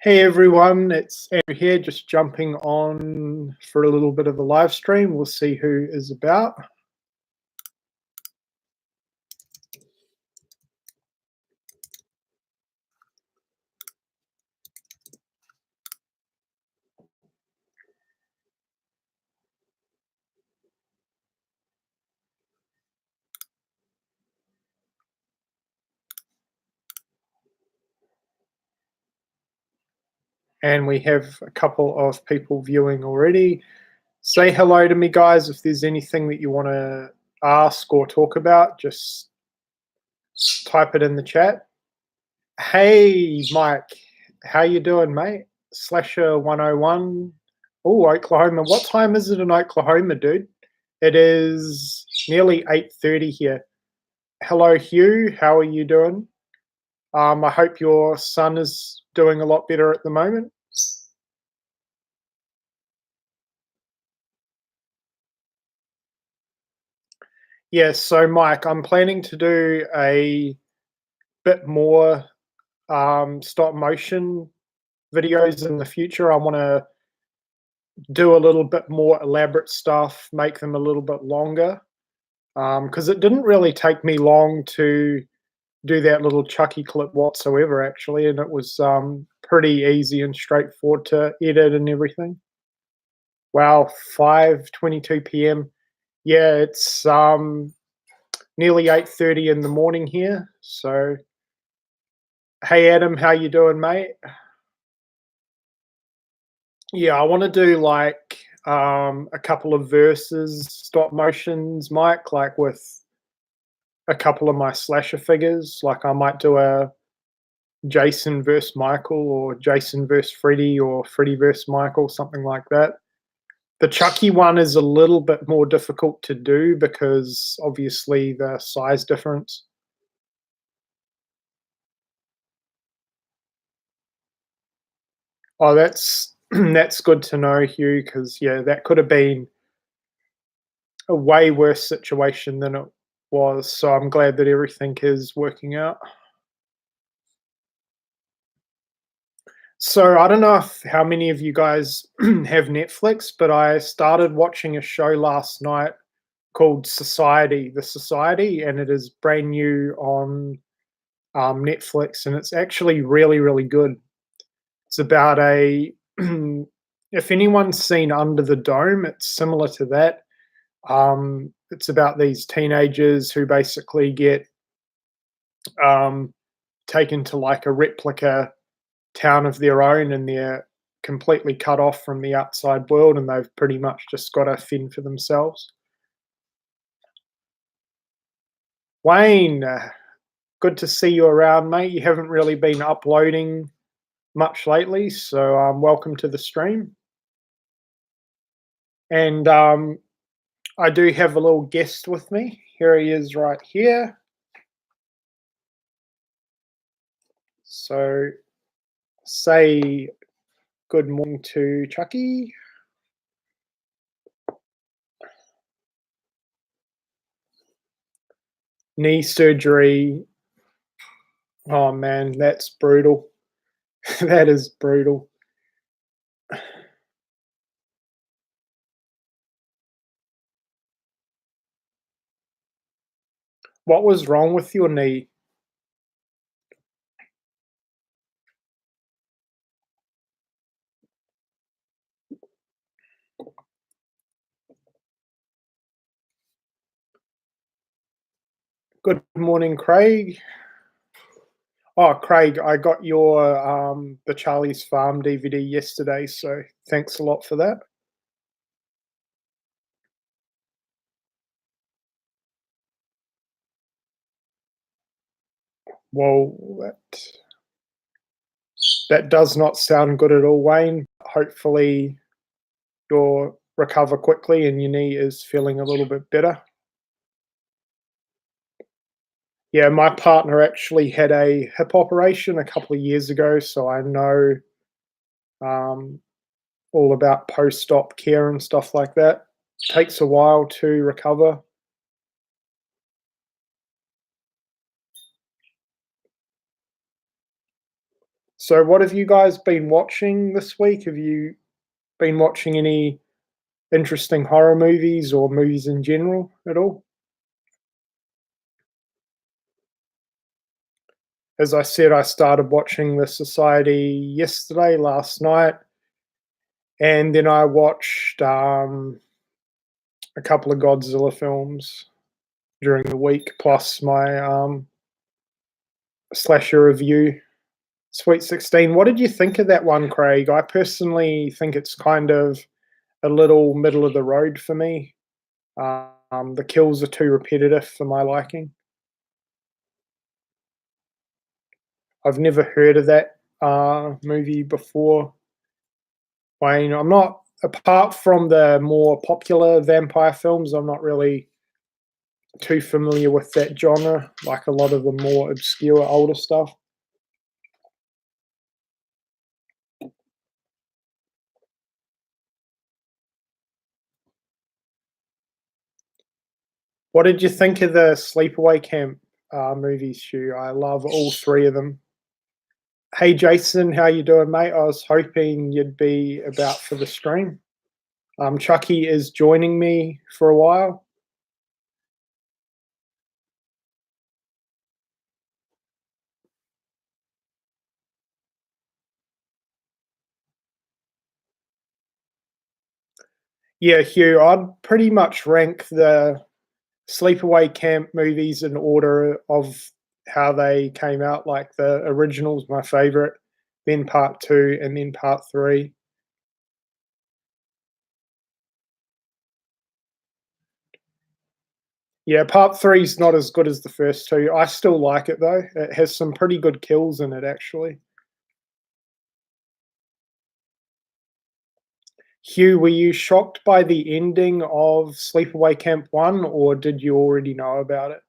Hey everyone, it's Andrew here, just jumping on for a little bit of a live stream. We'll see who is about. And we have a couple of people viewing already. Say hello to me, guys. If there's anything that you want to ask or talk about, just type it in the chat. Hey, Mike, how you doing, mate? Slasher101. Oh, Oklahoma. What time is it in Oklahoma, dude? It is nearly 8:30 here. Hello, Hugh. How are you doing? I hope your son is doing a lot better at the moment. Yes, so Mike, I'm planning to do a bit more stop motion videos in the future. I want to do a little bit more elaborate stuff, make them a little bit longer. Because it didn't really take me long to do that little Chucky clip whatsoever, actually, and it was pretty easy and straightforward to edit and everything. Wow, 5:22 p.m. Yeah, it's nearly 8:30 in the morning here. So, hey Adam, how you doing, mate? Yeah, I want to do like a couple of verses, stop motions, Mike, like with a couple of my slasher figures. Like I might do a Jason versus Michael, or Jason versus Freddy, or Freddy versus Michael, something like that. The Chucky one is a little bit more difficult to do because obviously the size difference. Oh, that's that's good to know, Hugh, because yeah, that could have been a way worse situation than it was. So I'm glad that everything is working out. So I don't know how many of you guys have Netflix, but I started watching a show last night called Society, The Society, and it is brand new on Netflix, and it's actually really, really good. It's about a if anyone's seen Under the Dome, it's similar to that. It's about these teenagers who basically get um, taken to like a replica town of their own, and they're completely cut off from the outside world, and they've pretty much just got to fend for themselves. Wayne, good to see you around, mate. You haven't really been uploading much lately, so welcome to the stream. And I do have a little guest with me. Here he is right here. So say good morning to Chucky. Knee surgery. Oh man, that's brutal. That is brutal. What was wrong with your knee? Good morning, Craig. Oh, Craig, I got your the Charlie's Farm DVD yesterday, so thanks a lot for that. Well, that does not sound good at all, Wayne. Hopefully you'll recover quickly and your knee is feeling a little bit better. Yeah, my partner actually had a hip operation a couple of years ago, so I know um, all about post-op care and stuff like that. Takes a while to recover. So, what have you guys been watching this week? Have you been watching any interesting horror movies or movies in general at all? As I said, I started watching The Society yesterday, last night, and then I watched a couple of Godzilla films during the week, plus my slasher review, Sweet 16. What did you think of that one, Craig? I personally think it's kind of a little middle of the road for me. The kills are too repetitive for my liking. I've never heard of that movie before. Wayne, I'm not, apart from the more popular vampire films, I'm not really too familiar with that genre, like a lot of the more obscure older stuff. What did you think of the Sleepaway Camp movies, Hugh? I love all three of them. Hey Jason, how you doing, mate? I was hoping you'd be about for the stream. Chucky is joining me for a while. Yeah, Hugh, I'd pretty much rank the Sleepaway Camp movies in order of how they came out. Like the original's my favorite, then part two, and then part three. Yeah, part three's not as good as the first two. I still like it though. It has some pretty good kills in it, actually. Hugh, were you shocked by the ending of Sleepaway Camp 1, or did you already know about it?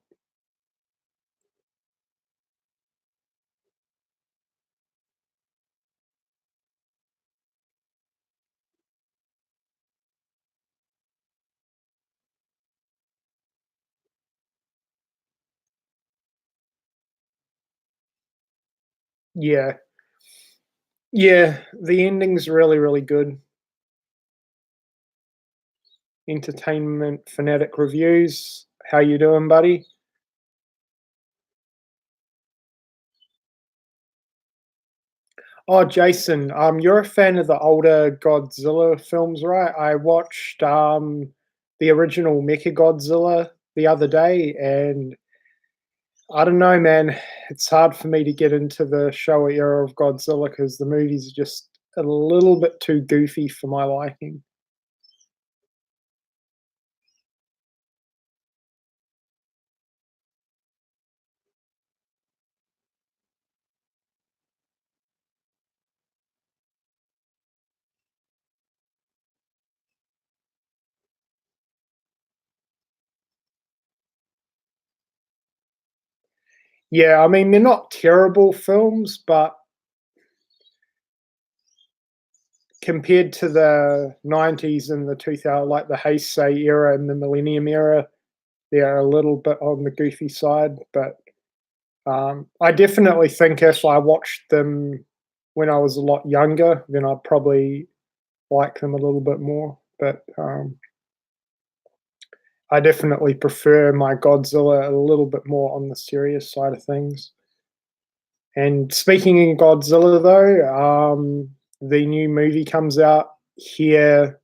Yeah. Yeah, the ending's really, really good. Entertainment Fanatic Reviews. How you doing, buddy? Oh, Jason, you're a fan of the older Godzilla films, right? I watched the original Mechagodzilla the other day, and I don't know, man. It's hard for me to get into the Showa era of Godzilla because the movies are just a little bit too goofy for my liking. Yeah, I mean they're not terrible films, but compared to the '90s and the 2000, like the Heisei era and the Millennium era, they are a little bit on the goofy side. But I definitely think if I watched them when I was a lot younger, then I'd probably like them a little bit more. But I definitely prefer my Godzilla a little bit more on the serious side of things. And speaking in Godzilla, though, the new movie comes out here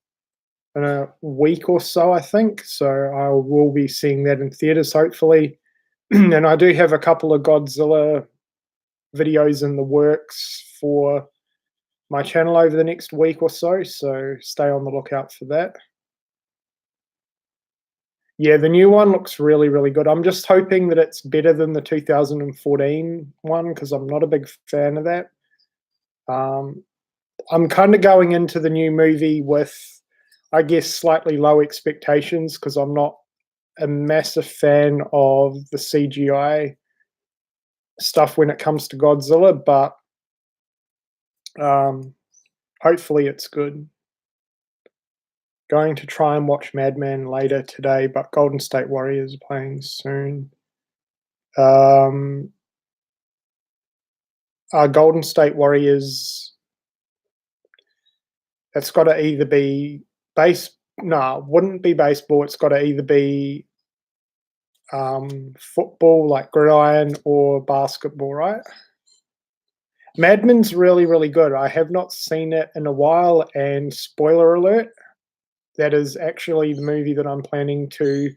in a week or so, I think. So I will be seeing that in theaters, hopefully. And I do have a couple of Godzilla videos in the works for my channel over the next week or so. So stay on the lookout for that. Yeah, the new one looks really, really good. I'm just hoping that it's better than the 2014 one because I'm not a big fan of that. Um, I'm kind of going into the new movie with, I guess, slightly low expectations because I'm not a massive fan of the CGI stuff when it comes to Godzilla, but um, hopefully it's good. Going to try and watch Madman later today, but Golden State Warriors are playing soon. Um, Golden State Warriors. It's got to either be base. No, wouldn't be baseball. It's got to either be football, like gridiron, or basketball, right? Mad Men's really, really good. I have not seen it in a while, and spoiler alert, that is actually the movie that I'm planning to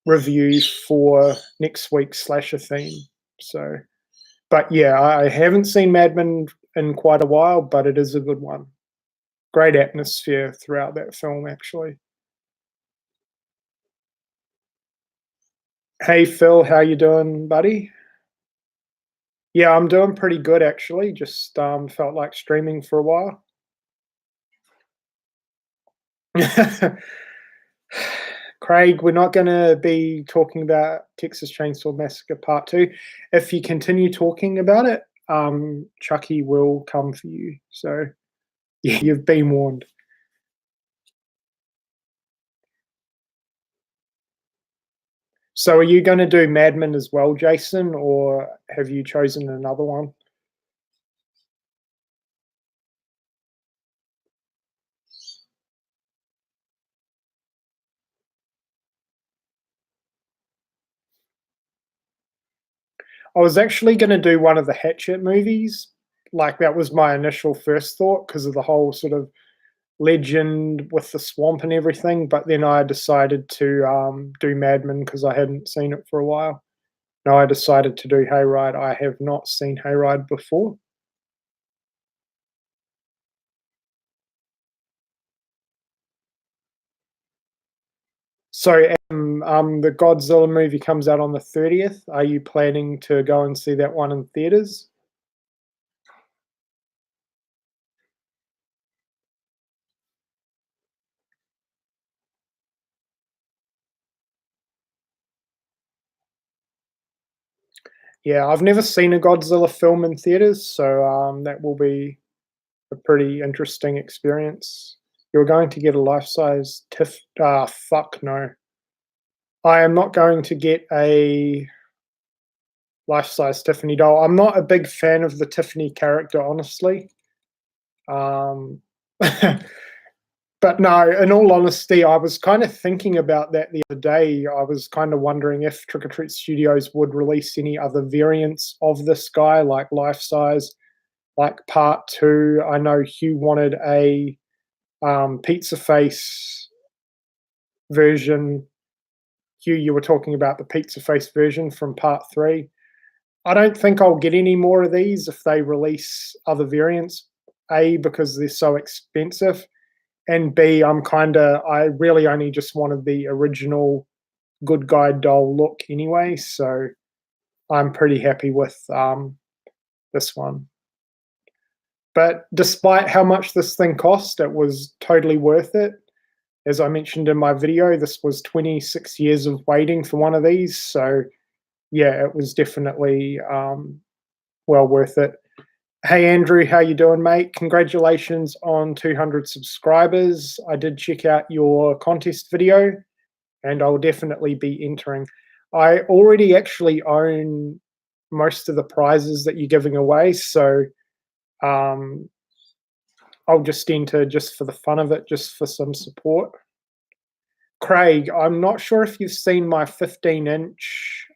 review for next week's slasher theme. So, but yeah, I haven't seen Mad Men in quite a while, but it is a good one. Great atmosphere throughout that film, actually. Hey Phil, how you doing, buddy? Yeah, I'm doing pretty good actually. Just felt like streaming for a while. Craig, we're not going to be talking about Texas Chainsaw Massacre Part 2. If you continue talking about it, Chucky will come for you. So, yeah, you've been warned. So, are you going to do Mad Men as well, Jason, or have you chosen another one? I was actually going to do one of the Hatchet movies. Like, that was my initial first thought because of the whole sort of legend with the swamp and everything. But then I decided to do Mad Men because I hadn't seen it for a while. No, I decided to do Hayride. I have not seen Hayride before. So, the Godzilla movie comes out on the 30th. Are you planning to go and see that one in theaters? Yeah, I've never seen a Godzilla film in theaters, so that will be a pretty interesting experience. You're going to get a life-size Tiff. Fuck no. I am not going to get a life-size Tiffany doll. I'm not a big fan of the Tiffany character, honestly. Um, but no, in all honesty, I was kind of thinking about that the other day. I was kind of wondering if Trick or Treat Studios would release any other variants of this guy, like life-size, like part two. I know Hugh wanted a pizza face version. Hugh, you were talking about the pizza face version from part three. I don't think I'll get any more of these if they release other variants. A, because they're so expensive, and B, I really only just wanted the original good guy doll look anyway, so I'm pretty happy with this one. But despite how much this thing cost, it was totally worth it. As I mentioned in my video, this was 26 years of waiting for one of these, so yeah, it was definitely well worth it. Hey Andrew, how you doing, mate? Congratulations on 200 subscribers. I did check out your contest video, and I'll definitely be entering. I already actually own most of the prizes that you're giving away, so um, I'll just enter just for the fun of it, just for some support. Craig, I'm not sure if you've seen my 15-inch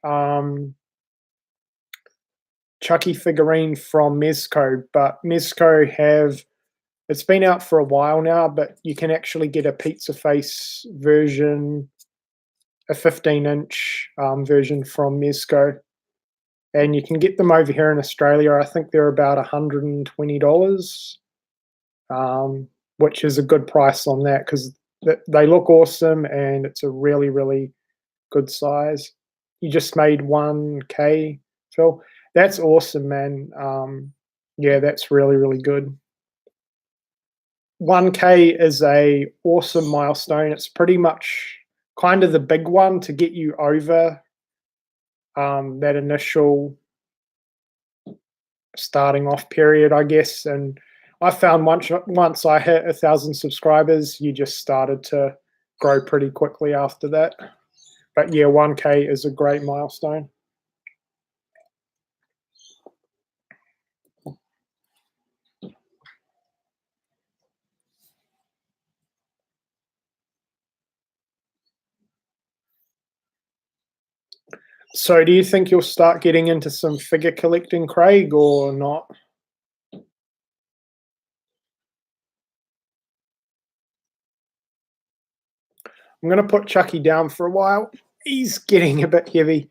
Chucky figurine from Mezco, but Mezco have it's been out for a while now, but you can actually get a pizza face version, a 15-inch version from Mezco, and you can get them over here in Australia. I think they're about $120, which is a good price on that because they look awesome and it's a really, really good size. You just made 1K, Phil. That's awesome, man. Yeah, that's really, really good. 1K is a awesome milestone. It's pretty much kind of the big one to get you over that initial starting off period, I guess. And I found once I hit 1,000 subscribers, you just started to grow pretty quickly after that. But yeah, 1K is a great milestone. So do you think you'll start getting into some figure collecting, Craig, or not? I'm gonna put Chucky down for a while. He's getting a bit heavy.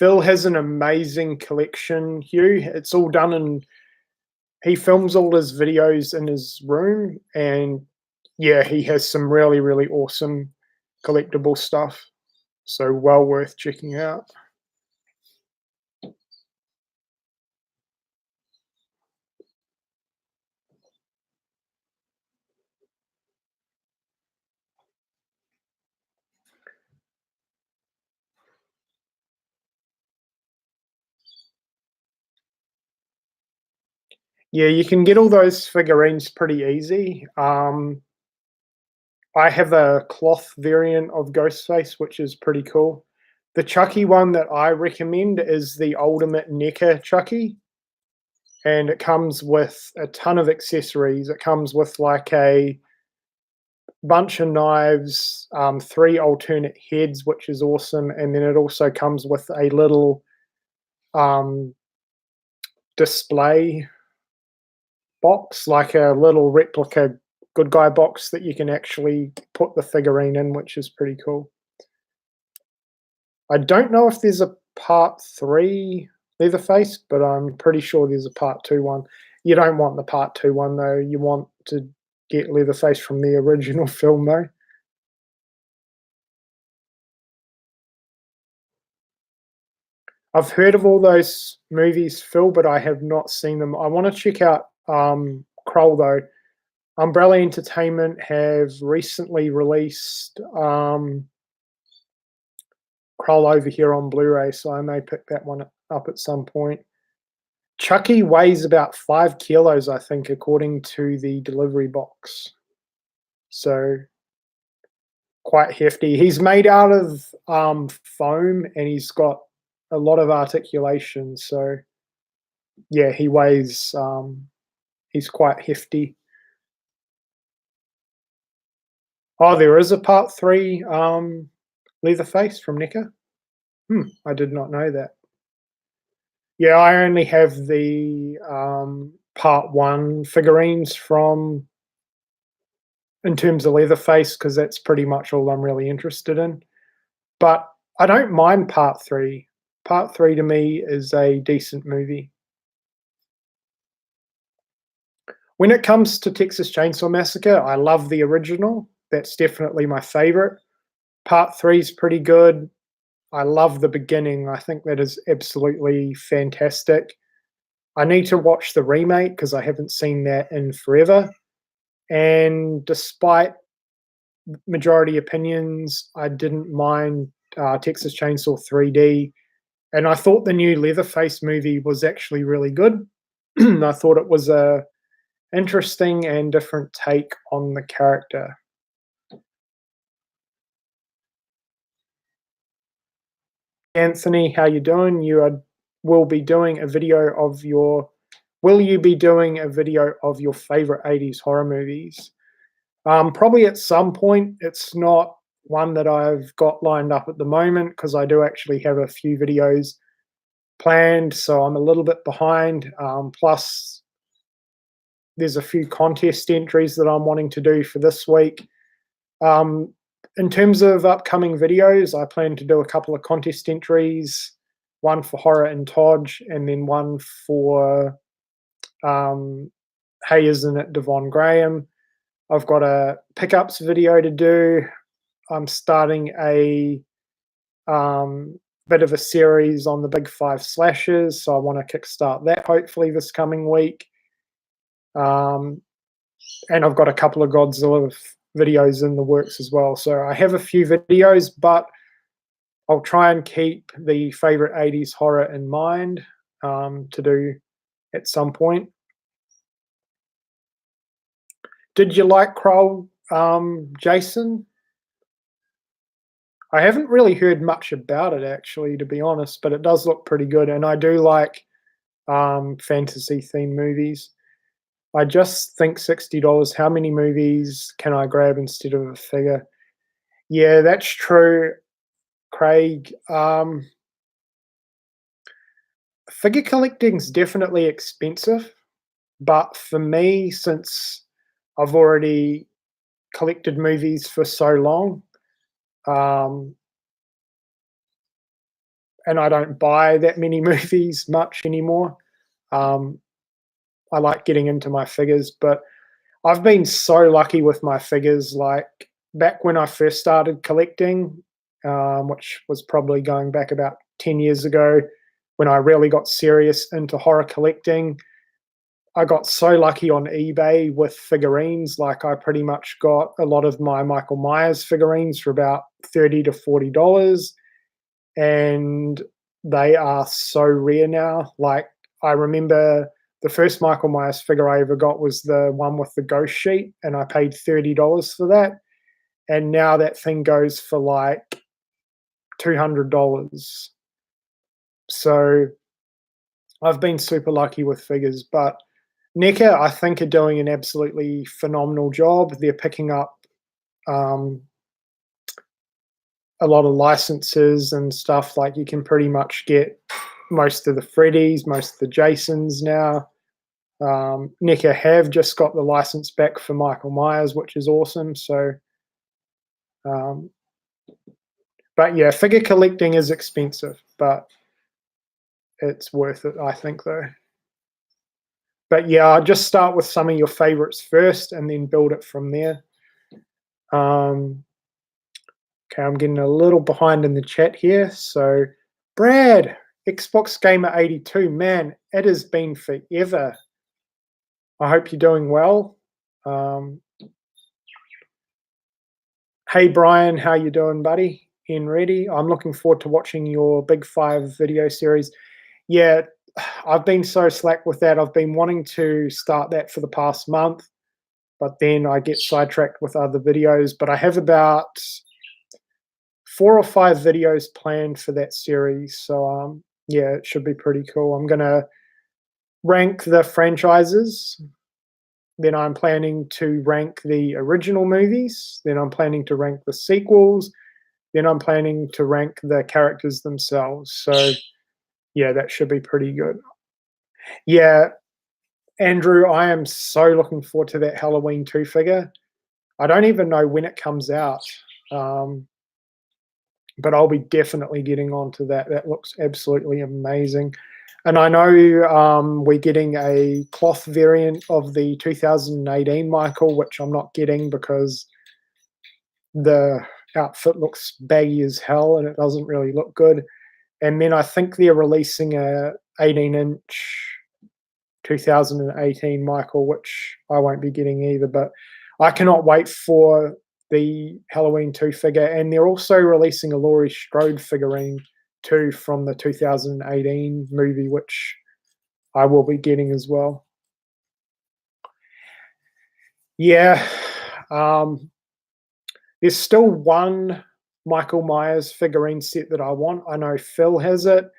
Phil has an amazing collection, Hugh. It's all done in he films all his videos in his room, and yeah, he has some really, really awesome collectible stuff. So well worth checking out. Yeah, you can get all those figurines pretty easy. I have a cloth variant of Ghostface, which is pretty cool. The Chucky one that I recommend is the Ultimate NECA Chucky, and it comes with a ton of accessories. It comes with like a bunch of knives, 3 alternate heads, which is awesome, and then it also comes with a little um, display box, like a little replica good guy box that you can actually put the figurine in, which is pretty cool. I don't know if there's a part 3 Leatherface, but I'm pretty sure there's a part 2 one. You don't want the part 2 one though. You want to get Leatherface from the original film though. I've heard of all those movies, Phil, but I have not seen them. I want to check out Krull though. Umbrella Entertainment have recently released Krull over here on Blu-ray, so I may pick that one up at some point. Chucky weighs about 5 kilos, I think, according to the delivery box. So quite hefty. He's made out of foam, and he's got a lot of articulation. So yeah, he weighs. He's quite hefty. Oh, there is a part 3 Leatherface from NECA. I did not know that. Yeah, I only have the part 1 figurines from in terms of Leatherface because that's pretty much all I'm really interested in. But I don't mind part 3. Part 3 to me is a decent movie. When it comes to Texas Chainsaw Massacre, I love the original. That's definitely my favorite. Part 3 is pretty good. I love the beginning. I think that is absolutely fantastic. I need to watch the remake because I haven't seen that in forever. And despite majority opinions, I didn't mind Texas Chainsaw 3D. And I thought the new Leatherface movie was actually really good. I thought it was a interesting and different take on the character. Anthony, how you doing? Will be doing a video of your. Will you be doing a video of your favorite 80s horror movies? Probably at some point. It's not one that I've got lined up at the moment because I do actually have a few videos planned, so I'm a little bit behind. Plus, there's a few contest entries that I'm wanting to do for this week. Um, in terms of upcoming videos, I plan to do a couple of contest entries, one for Horror and Todge, and then one for Hey, Isn't It Devon Graham. I've got a pickups video to do. I'm starting a bit of a series on the Big Five slashes, so I want to kickstart that hopefully this coming week. And I've got a couple of Godzilla videos in the works as well. So I have a few videos, but I'll try and keep the favorite 80s horror in mind to do at some point. Did you like Kroll, Jason? I haven't really heard much about it actually, to be honest, but it does look pretty good, and I do like fantasy themed movies. I just think $60. How many movies can I grab instead of a figure? Yeah, that's true, Craig. Figure collecting's definitely expensive, but for me, since I've already collected movies for so long, um, and I don't buy that many movies much anymore. Um, I like getting into my figures, but I've been so lucky with my figures. Like back when I first started collecting, which was probably going back about 10 years ago, when I really got serious into horror collecting, I got so lucky on eBay with figurines. Like I pretty much got a lot of my Michael Myers figurines for about $30 to $40, and they are so rare now. Like I remember the first Michael Myers figure I ever got was the one with the ghost sheet, and I paid $30 for that. And now that thing goes for like $200. So I've been super lucky with figures, but NECA, I think, are doing an absolutely phenomenal job. They're picking up um, a lot of licenses and stuff. Like you can pretty much get most of the Freddys, most of the Jasons now. NECA have just got the license back for Michael Myers, which is awesome. So, um, but yeah, figure collecting is expensive, but it's worth it, I think, though. But yeah, I'll just start with some of your favorites first and then build it from there. Okay, I'm getting a little behind in the chat here. So, Brad, Xbox Gamer 82, man, it has been forever. I hope you're doing well. Hey, Brian, how you doing, buddy? In ready? I'm looking forward to watching your Big Five video series. Yeah, I've been so slack with that. I've been wanting to start that for the past month, but then I get sidetracked with other videos. But I have about 4 or 5 videos planned for that series. So yeah, it should be pretty cool. I'm gonna rank the franchises. Then I'm planning to rank the original movies. Then I'm planning to rank the sequels. Then I'm planning to rank the characters themselves. So yeah, that should be pretty good. Yeah, Andrew, I am so looking forward to that Halloween 2 figure. I don't even know when it comes out. Um, but I'll be definitely getting onto that. That looks absolutely amazing. And I know we're getting a cloth variant of the 2018 Michael, which I'm not getting because the outfit looks baggy as hell and it doesn't really look good. And then I think they're releasing a 18-inch 2018 Michael, which I won't be getting either. But I cannot wait for the Halloween 2 figure. And they're also releasing a Laurie Strode figurine too from the 2018 movie, which I will be getting as well. Yeah. There's still one Michael Myers figurine set that I want. I know Phil has it,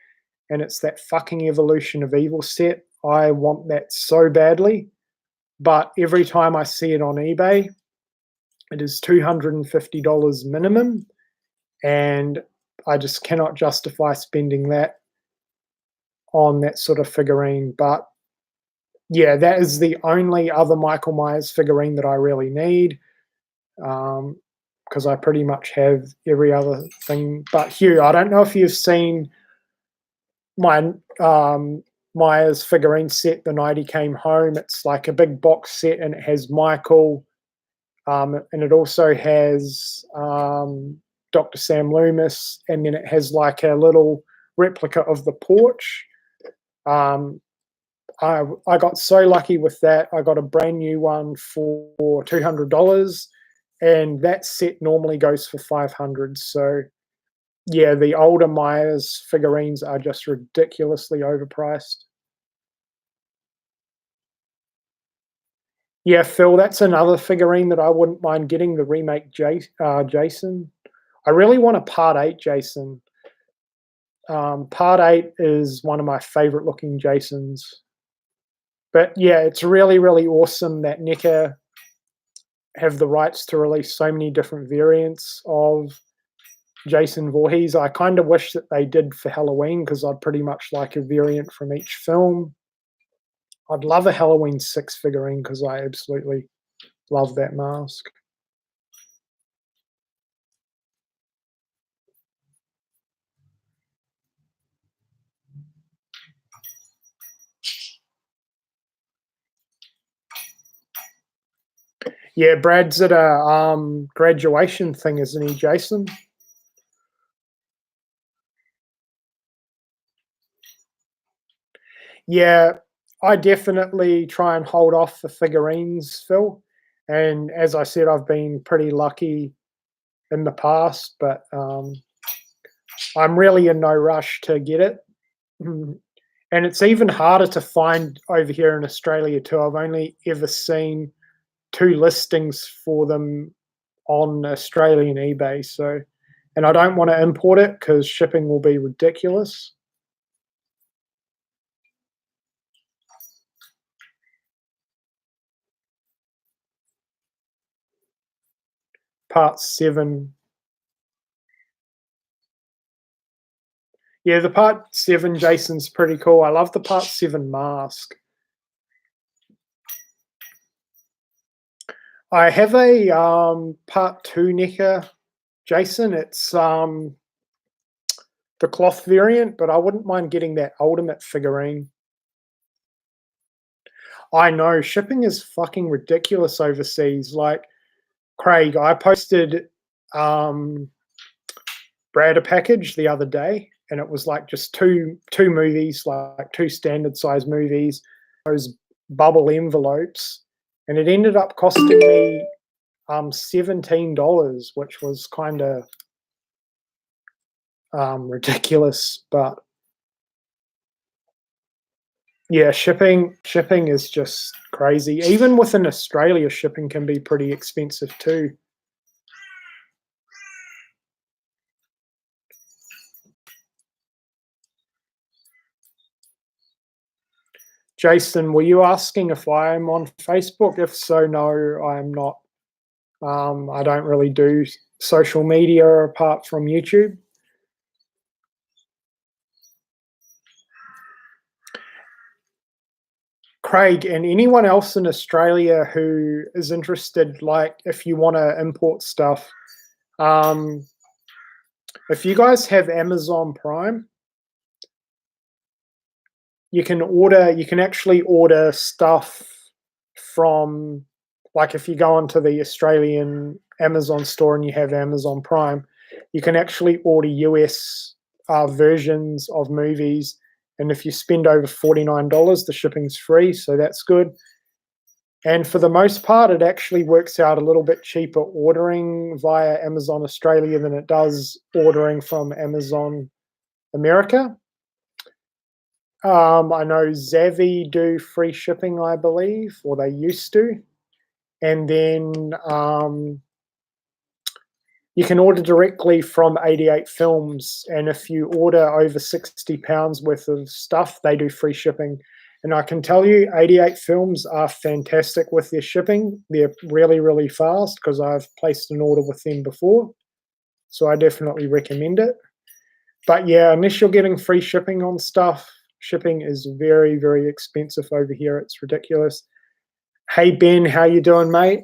and it's that fucking Evolution of Evil set. I want that so badly, but every time I see it on eBay, it is $250 minimum, and I just cannot justify spending that on that sort of figurine. But yeah, that is the only other Michael Myers figurine that I really need, because I pretty much have every other thing. But Hugh, I don't know if you've seen my Myers figurine set the night he came home. It's like a big box set, and it has Michael, and it also has Dr. Sam Loomis, and then it has like a little replica of the porch. I got so lucky with that. I got a brand new one for $200, and that set normally goes for $500. So yeah, the older Myers figurines are just ridiculously overpriced. Yeah, Phil, that's another figurine that I wouldn't mind getting, the remake Jason. I really want a Part 8 Jason. Part 8 is one of my favorite looking Jasons. But yeah, it's really, really awesome that NECA have the rights to release so many different variants of Jason Voorhees. I kind of wish that they did for Halloween because I'd pretty much like a variant from each film. I'd love a Halloween 6 figurine because I absolutely love that mask. Yeah, Brad's at a graduation thing, isn't he, Jason? Yeah, I definitely try and hold off for figurines, Phil. And as I said, I've been pretty lucky in the past, but I'm really in no rush to get it. Mm. And it's even harder to find over here in Australia too. I've only ever seen 2 listings for them on Australian eBay. So, and I don't want to import it because shipping will be ridiculous. Part 7. Yeah, the Part 7 Jason's pretty cool. I love the Part 7 mask. I have a Part 2 NECA Jason. It's the cloth variant, but I wouldn't mind getting that ultimate figurine. I know shipping is fucking ridiculous overseas. Like Craig, I posted Brad a package the other day, and it was like just two movies, like 2 standard size movies, those bubble envelopes, and it ended up costing me $17, which was kind of ridiculous. But yeah, shipping is just crazy. Even within Australia, shipping can be pretty expensive too. Jason, were you asking if I'm on Facebook? If so, no, I'm not. I don't really do social media apart from YouTube. Craig, and anyone else in Australia who is interested, like if you want to import stuff, um, if you guys have Amazon Prime, you can actually order stuff from, like if you go onto the Australian Amazon store and you have Amazon Prime, you can actually order US versions of movies, and if you spend over $49, the shipping's free, so that's good. And for the most part, it actually works out a little bit cheaper ordering via Amazon Australia than it does ordering from Amazon America. I know Zavvi do free shipping, I believe, or they used to. And then you can order directly from 88 Films. And if you order over £60 worth of stuff, they do free shipping. And I can tell you, 88 Films are fantastic with their shipping. They're really, really fast because I've placed an order with them before. So I definitely recommend it. But yeah, unless you're getting free shipping on stuff, shipping is very, very expensive over here. It's ridiculous. Hey Ben, how you doing, mate?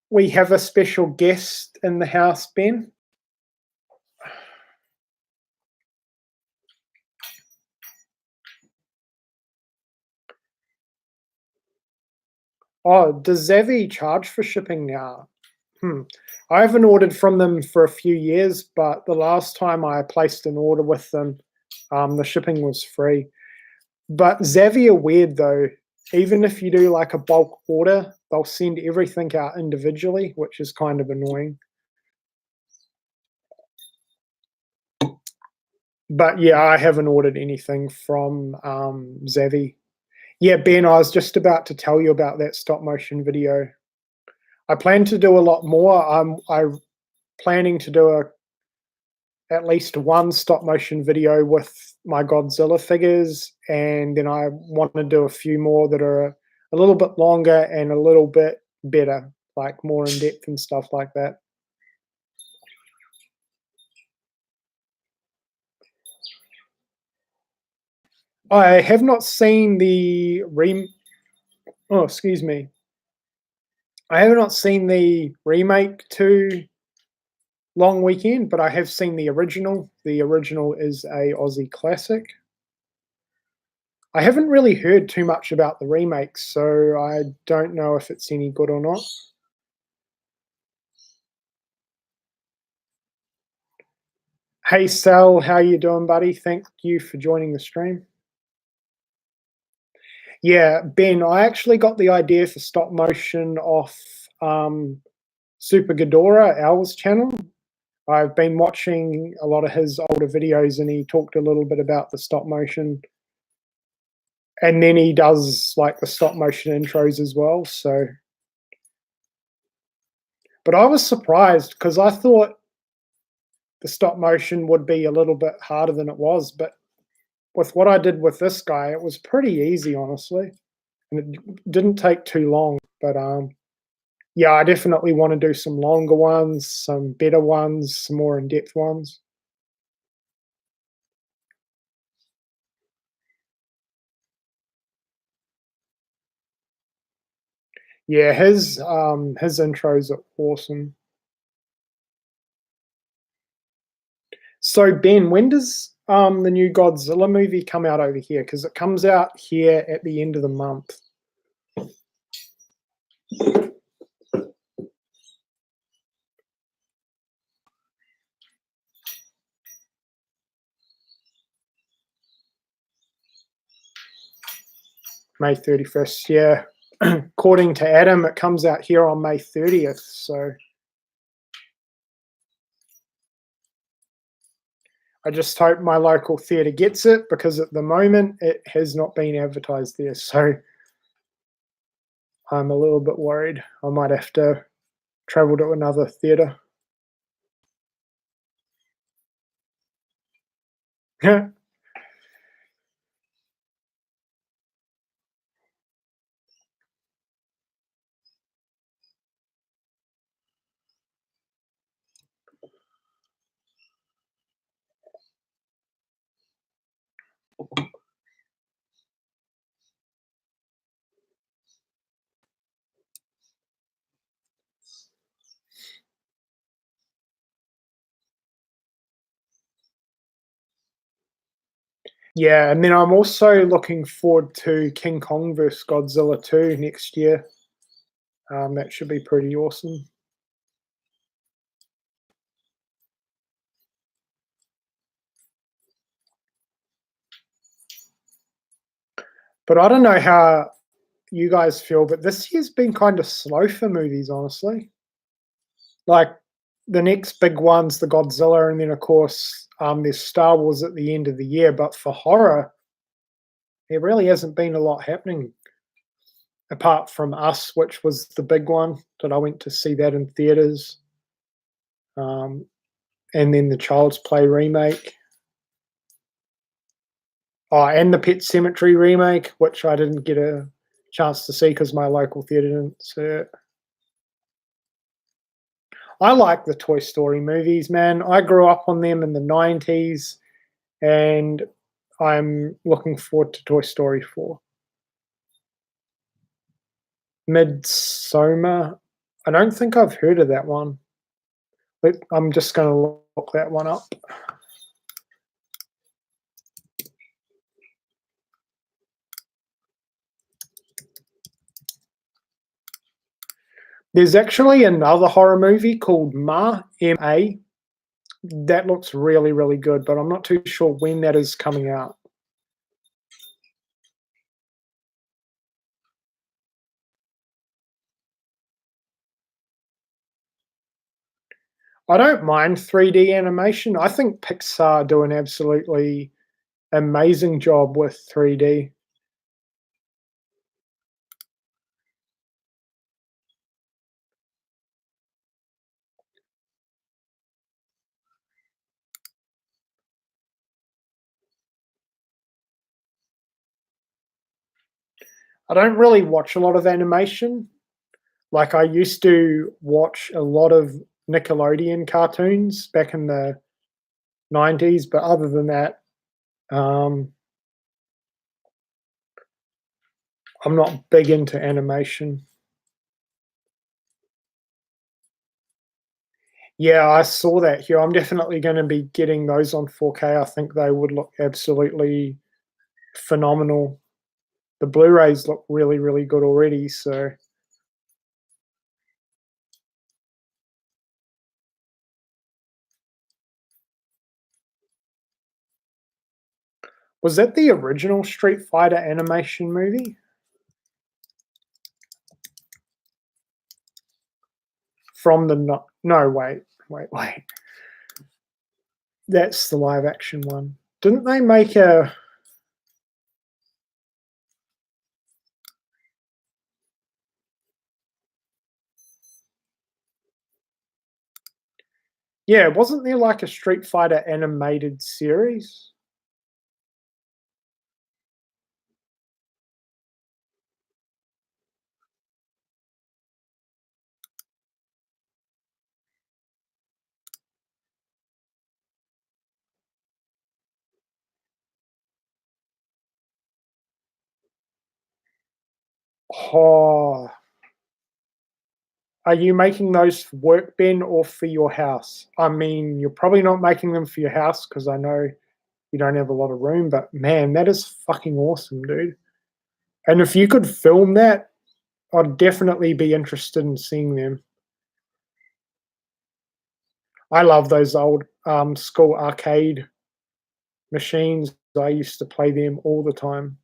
We have a special guest in the house, Ben. Oh, does Zavvi charge for shipping now? I haven't ordered from them for a few years, but the last time I placed an order with them, the shipping was free. But Zavvi are weird though. Even if you do like a bulk order, they'll send everything out individually, which is kind of annoying. But yeah, I haven't ordered anything from Zavvi. Yeah, Ben, I was just about to tell you about that stop motion video. I plan to do a lot more. I'm planning to do at least one stop motion video with my Godzilla figures, and then I want to do a few more that are a little bit longer and a little bit better, like more in depth and stuff like that. I have not seen the Oh, excuse me. I have not seen the remake to Long Weekend, but I have seen the original. The original is a Aussie classic. I haven't really heard too much about the remake, so I don't know if it's any good or not. Hey Sal, how you doing, buddy? Thank you for joining the stream. Yeah, Ben, I actually got the idea for stop motion off Super Ghidorah, Al's channel. I've been watching a lot of his older videos, and he talked a little bit about the stop motion. And then he does like the stop motion intros as well. So, but I was surprised because I thought the stop motion would be a little bit harder than it was. But with what I did with this guy, it was pretty easy, honestly, and it didn't take too long. But yeah, I definitely want to do some longer ones, some better ones, some more in-depth ones. Yeah, his intros are awesome. So Ben, when does the new Godzilla movie come out over here? Because it comes out here at the end of the month. May 31st, yeah. According to Adam, it comes out here on May 30th, so I just hope my local theatre gets it, because at the moment it has not been advertised there, so I'm a little bit worried. I might have to travel to another theatre. Yeah, and then I'm also looking forward to King Kong vs Godzilla 2 next year. That should be pretty awesome. But I don't know how you guys feel, but this year's been kind of slow for movies, honestly. Like the next big one's the Godzilla, and then of course there's Star Wars at the end of the year. But for horror, there really hasn't been a lot happening, apart from Us, which was the big one that I went to see that in theaters, and then the Child's Play remake. Oh, and the Pet Cemetery remake, which I didn't get a chance to see because my local theatre didn't see it. I like the Toy Story movies, man. I grew up on them in the 90s, and I'm looking forward to Toy Story 4. Midsommar. I don't think I've heard of that one. I'm just going to look that one up. There's actually another horror movie called Ma, M-A. That looks really, really good, but I'm not too sure when that is coming out. I don't mind 3D animation. I think Pixar do an absolutely amazing job with 3D. I don't really watch a lot of animation. Like, I used to watch a lot of Nickelodeon cartoons back in the 90s, but other than that, um, I'm not big into animation. Yeah, I saw that here. I'm definitely gonna be getting those on 4K. I think they would look absolutely phenomenal. The Blu-rays look really, really good already, so was that the original Street Fighter animation movie? From the no, wait. That's the live action one. Didn't they make a yeah, wasn't there like a Street Fighter animated series? Oh, are you making those for work, Ben, or for your house? I mean, you're probably not making them for your house because I know you don't have a lot of room, but man, that is fucking awesome, dude. And if you could film that, I'd definitely be interested in seeing them. I love those old school arcade machines. I used to play them all the time.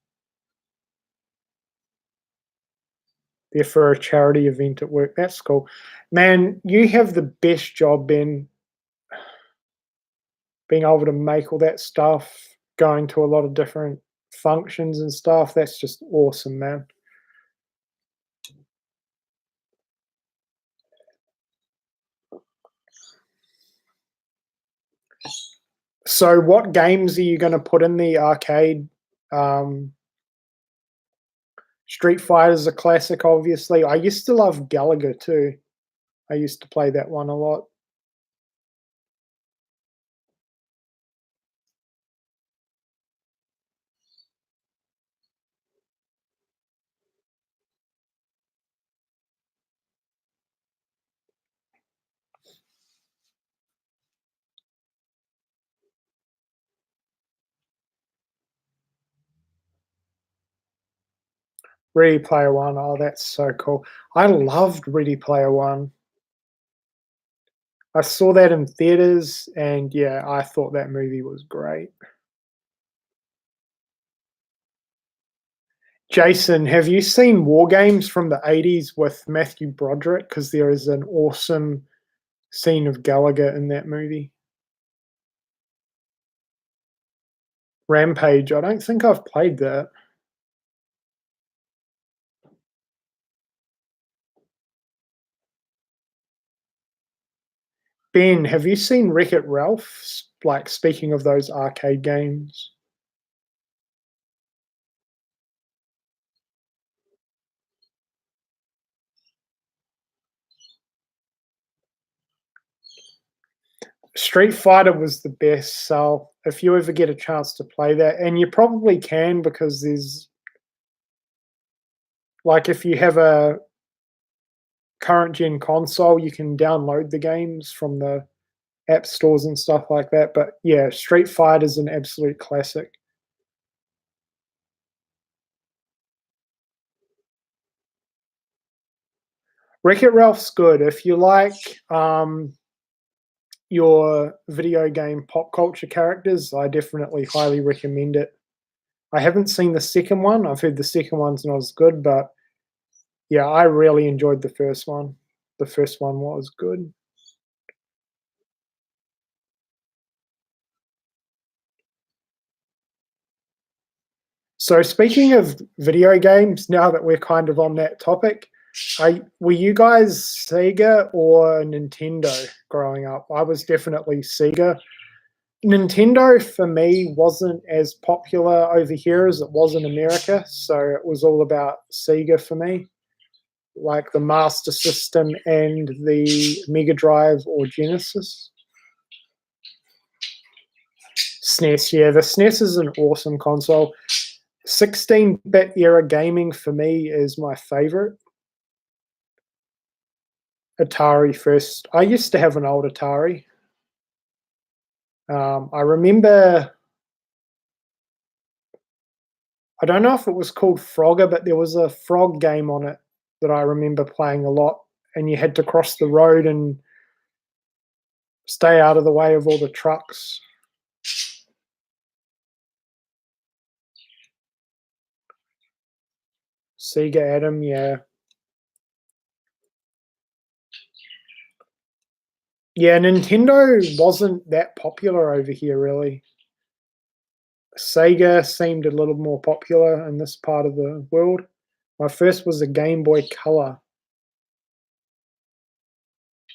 They're for a charity event at work. That's cool. Man, you have the best job, Ben, being able to make all that stuff, going to a lot of different functions and stuff. That's just awesome, man. So, what games are you going to put in the arcade? Um, Street Fighter's a classic, obviously. I used to love Galaga too. I used to play that one a lot. Ready Player One. Oh, that's so cool. I loved Ready Player One. I saw that in theaters, and yeah, I thought that movie was great. Jason, have you seen War Games from the 80s with Matthew Broderick? Because there is an awesome scene of Gallagher in that movie. Rampage, I don't think I've played that. Ben, have you seen Wreck-It Ralph? Like, speaking of those arcade games. Street Fighter was the best, so if you ever get a chance to play that, and you probably can because there's like if you have a current gen console, you can download the games from the app stores and stuff like that. But yeah, Street Fighter is an absolute classic. Wreck-It Ralph's good. If you like your video game pop culture characters, I definitely highly recommend it. I haven't seen the second one. I've heard the second one's not as good, but yeah, I really enjoyed the first one. The first one was good. So speaking of video games, now that we're kind of on that topic, were you guys Sega or Nintendo growing up? I was definitely Sega. Nintendo for me wasn't as popular over here as it was in America, so it was all about Sega for me, like the Master System and the Mega Drive or Genesis. SNES, yeah, the SNES is an awesome console. 16-bit era gaming for me is my favorite. Atari first. I used to have an old Atari. I remember, I don't know if it was called Frogger, but there was a frog game on it that I remember playing a lot, and you had to cross the road and stay out of the way of all the trucks. Sega Adam, yeah. Yeah, Nintendo wasn't that popular over here, really. Sega seemed a little more popular in this part of the world. My first was a Game Boy Color.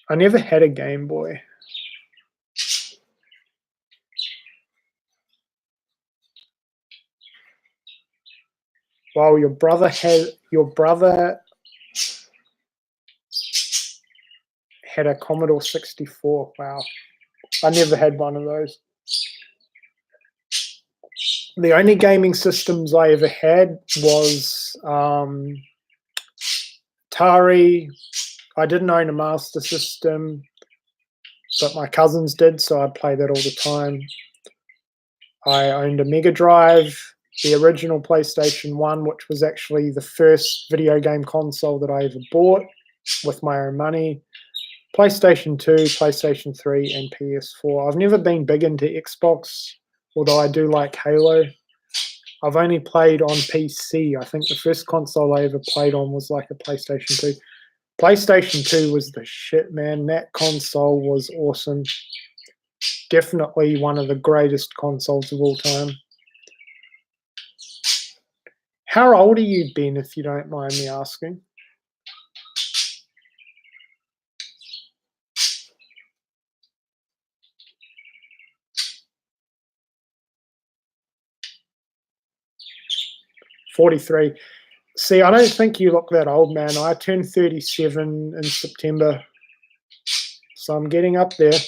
I never had a Game Boy. Wow, your brother had a Commodore 64. Wow. I never had one of those. The only gaming systems I ever had was Atari. I didn't own a Master System, but my cousins did, so I'd play that all the time. I owned a Mega Drive, the original PlayStation 1, which was actually the first video game console that I ever bought with my own money. PlayStation 2, PlayStation 3, and PS4. I've never been big into Xbox, although I do like Halo. I've only played on PC. I think the first console I ever played on was like a PlayStation 2. PlayStation 2 was the shit, man. That console was awesome. Definitely one of the greatest consoles of all time. How old are you, Ben, if you don't mind me asking? "43." See, I don't think you look that old, man. I turned 37 in September, so I'm getting up there.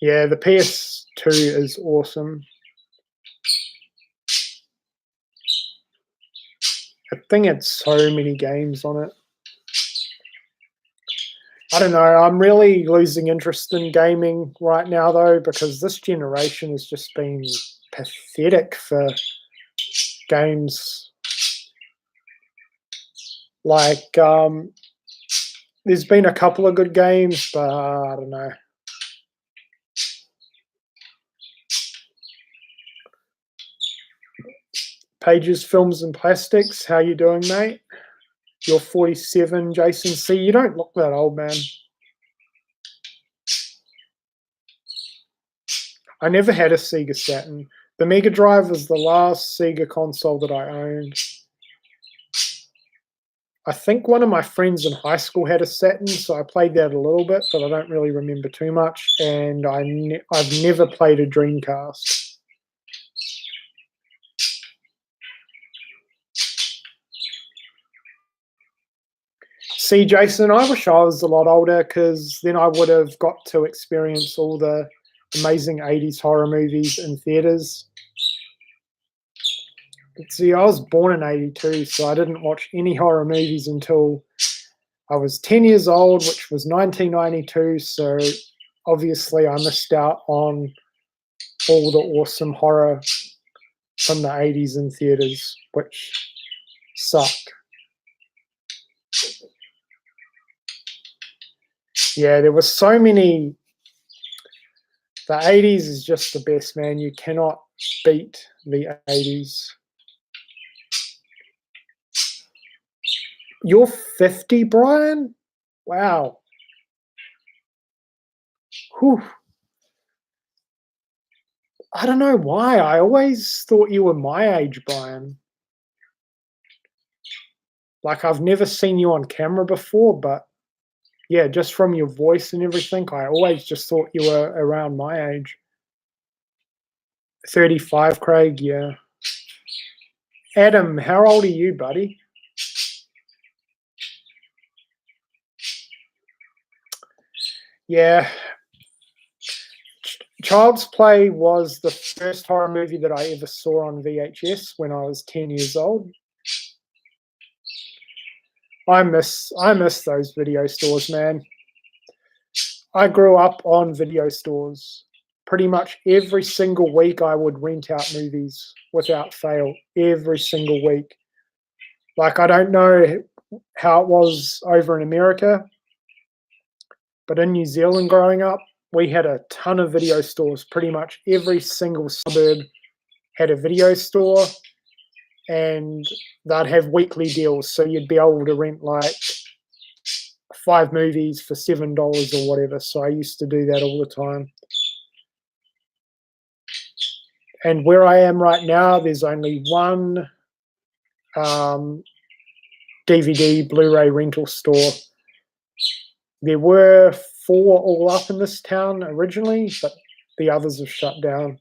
Yeah, the PS2 is awesome. I think it's so many games on it. I don't know. I'm really losing interest in gaming right now, though, because this generation has just been pathetic for games. Like, there's been a couple of good games, but I don't know. Pages, Films, and Plastics. How you doing, mate? You're 47, Jason. See, you don't look that old, man. I never had a Sega Saturn. The Mega Drive was the last Sega console that I owned. I think one of my friends in high school had a Saturn, so I played that a little bit, but I don't really remember too much. And I've never played a Dreamcast. See, Jason, I wish I was a lot older, because then I would have got to experience all the amazing 80s horror movies in theaters. See, I was born in 82, so I didn't watch any horror movies until I was 10 years old, which was 1992. So obviously I missed out on all the awesome horror from the 80s in theaters, which sucked. Yeah, there were so many. The 80s is just the best, man. You cannot beat the 80s. You're 50, Brian? Wow. Whew. I don't know why. I always thought you were my age, Brian. Like, I've never seen you on camera before, but Yeah, just from your voice and everything, I always just thought you were around my age. 35, Craig, yeah. Adam, how old are you, buddy? Yeah. Child's Play was the first horror movie that I ever saw on VHS when I was 10 years old. I miss those video stores, man. I grew up on video stores. Pretty much every single week I would rent out movies without fail. Every single week. Like, I don't know how it was over in America, but in New Zealand growing up, we had a ton of video stores. Pretty much every single suburb had a video store, and they'd have weekly deals. So you'd be able to rent like 5 movies for $7 or whatever. So I used to do that all the time. And where I am right now, there's only one DVD Blu-ray rental store. There were 4 all up in this town originally, but the others have shut down.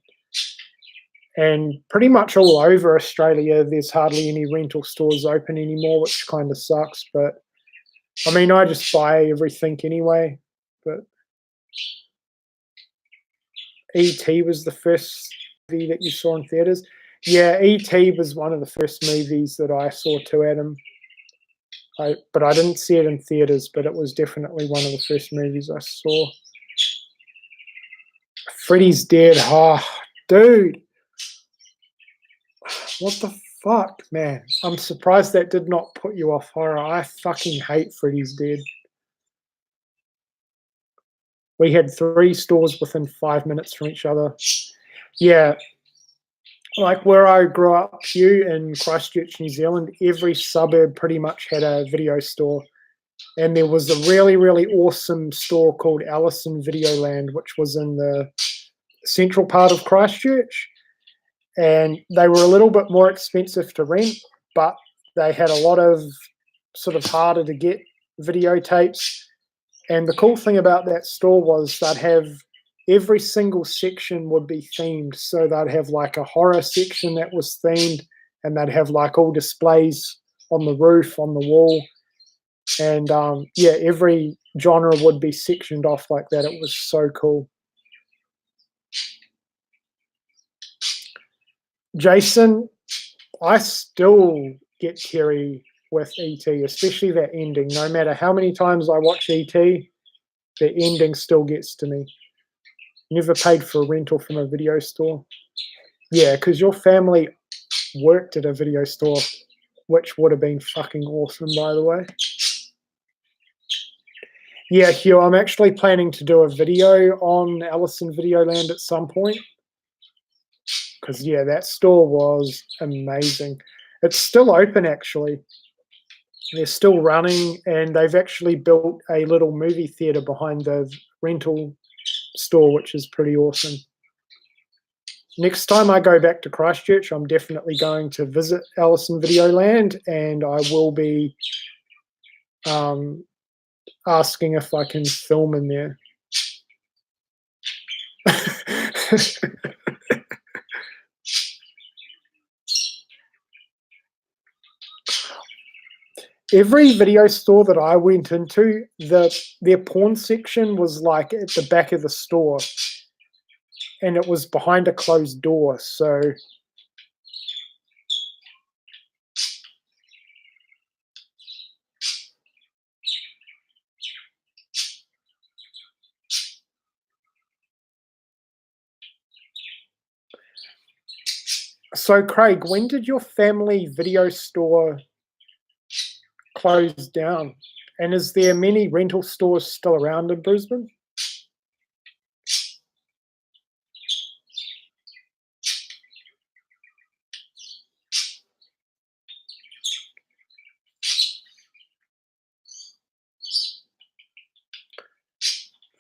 And pretty much all over Australia, there's hardly any rental stores open anymore, which kind of sucks. But I mean, I just buy everything anyway. But E.T. was the first movie that you saw in theaters. Yeah, E.T. was one of the first movies that I saw too, Adam. But I didn't see it in theaters, but it was definitely one of the first movies I saw. Freddy's Dead. Oh, dude. What the fuck, man? I'm surprised that did not put you off horror. I fucking hate Freddy's Dead. We had 3 stores within 5 minutes from each other. Yeah. Like where I grew up, Hugh, in Christchurch, New Zealand, every suburb pretty much had a video store. And there was a really, really awesome store called Allison Videoland, which was in the central part of Christchurch. And they were a little bit more expensive to rent, but they had a lot of sort of harder to get videotapes. And the cool thing about that store was they'd have every single section would be themed. So they'd have like a horror section that was themed, and they'd have like all displays on the roof, on the wall. And yeah, every genre would be sectioned off like that. It was so cool. Jason, I still get teary with ET, especially that ending. No matter how many times I watch ET, the ending still gets to me. Never paid for a rental from a video store. Yeah, because your family worked at a video store, which would have been fucking awesome, by the way. Yeah, Hugh, I'm actually planning to do a video on Allison Videoland at some point. Because, yeah, that store was amazing. It's still open, actually. They're still running, and they've actually built a little movie theater behind the rental store, which is pretty awesome. Next time I go back to Christchurch, I'm definitely going to visit Allison Videoland, and I will be asking if I can film in there. Every video store that I went into, their porn section was like at the back of the store, and it was behind a closed door. So Craig, when did your family video store close down? And is there many rental stores still around in Brisbane?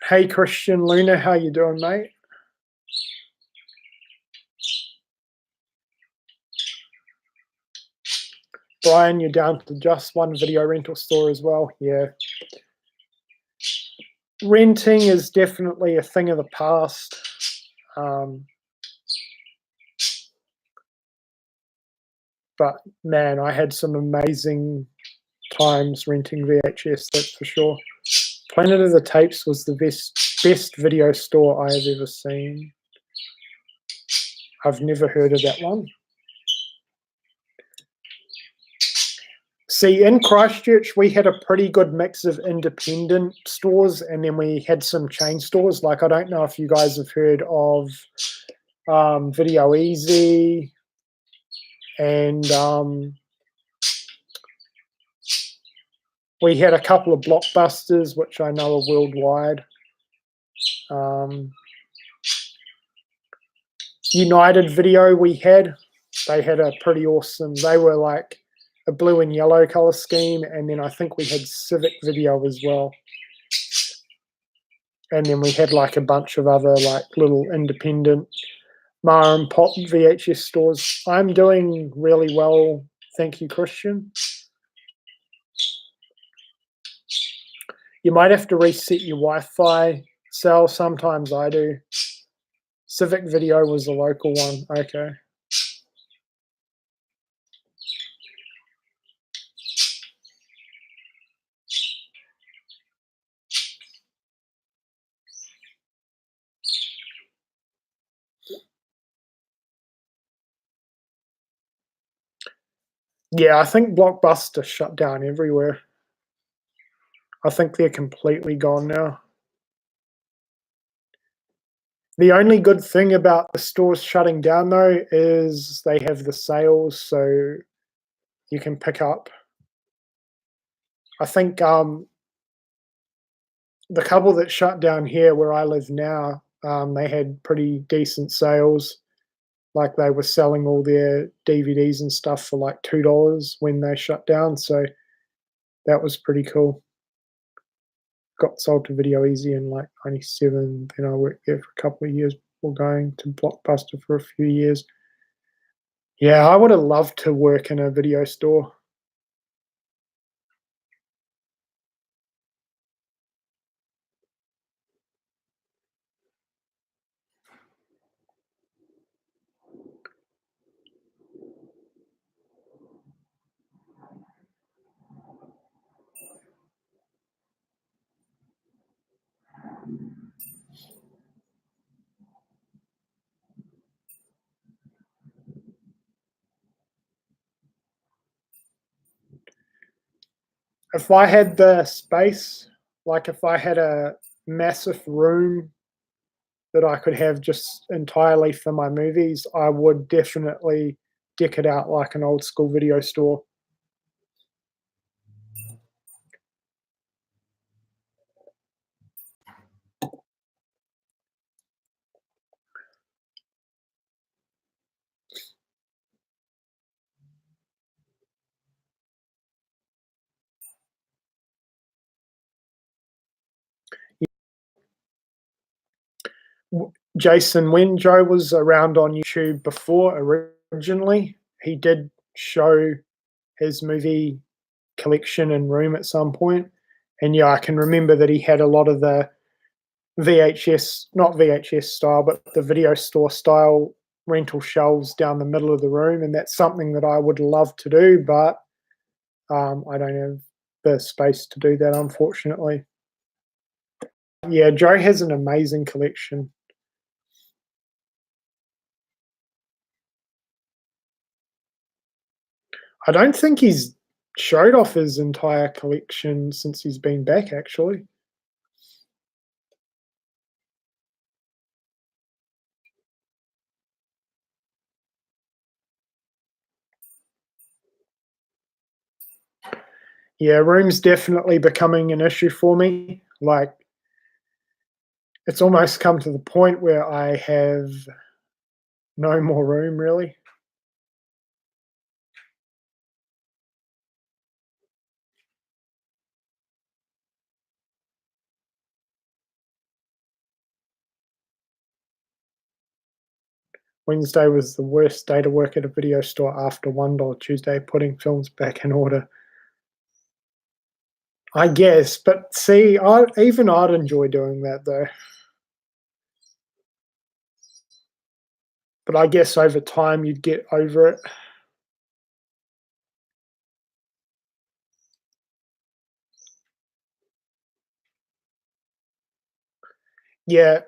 Hey Christian Luna, how you doing, mate? Brian, you're down to just one video rental store as well. Yeah. renting is definitely a thing of the past. But man, I had some amazing times renting VHS, that's for sure. Planet of the Tapes was the best video store I have ever seen. I've never heard of that one. See, in Christchurch, we had a pretty good mix of independent stores, and then we had some chain stores. Like, I don't know if you guys have heard of Video Easy, and we had a couple of Blockbusters, which I know are worldwide. United Video we had. They had a pretty awesome, they were like a blue and yellow color scheme, and then I think we had Civic Video as well. And then we had like a bunch of other like little independent ma and pop VHS stores. I'm doing really well, thank you, Christian. You might have to reset your Wi-Fi, Sal. Sometimes I do. Civic Video was the local one. Okay. Yeah, I think Blockbuster shut down everywhere. I think they're completely gone now. The only good thing about the stores shutting down, though, is they have the sales, so you can pick up. I think the couple that shut down here where I live now, they had pretty decent sales. Like, they were selling all their DVDs and stuff for like $2 when they shut down, so that was pretty cool. Got sold to Video Easy in like '97. Then I worked there for a couple of years before going to Blockbuster for a few years. Yeah, I would have loved to work in a video store. If I had the space, like if I had a massive room that I could have just entirely for my movies, I would definitely deck it out like an old school video store. Jason, when Joe was around on YouTube before originally, he did show his movie collection and room at some point. And yeah, I can remember that he had a lot of the VHS, not VHS style, but the video store style rental shelves down the middle of the room. And that's something that I would love to do, but I don't have the space to do that, unfortunately. Yeah, Joe has an amazing collection. I don't think he's showed off his entire collection since he's been back, actually. Yeah, room's definitely becoming an issue for me. Like, it's almost come to the point where I have no more room, really. Wednesday was the worst day to work at a video store after $1 Tuesday, putting films back in order. I guess, but see, even I'd enjoy doing that though. But I guess over time you'd get over it. Yeah.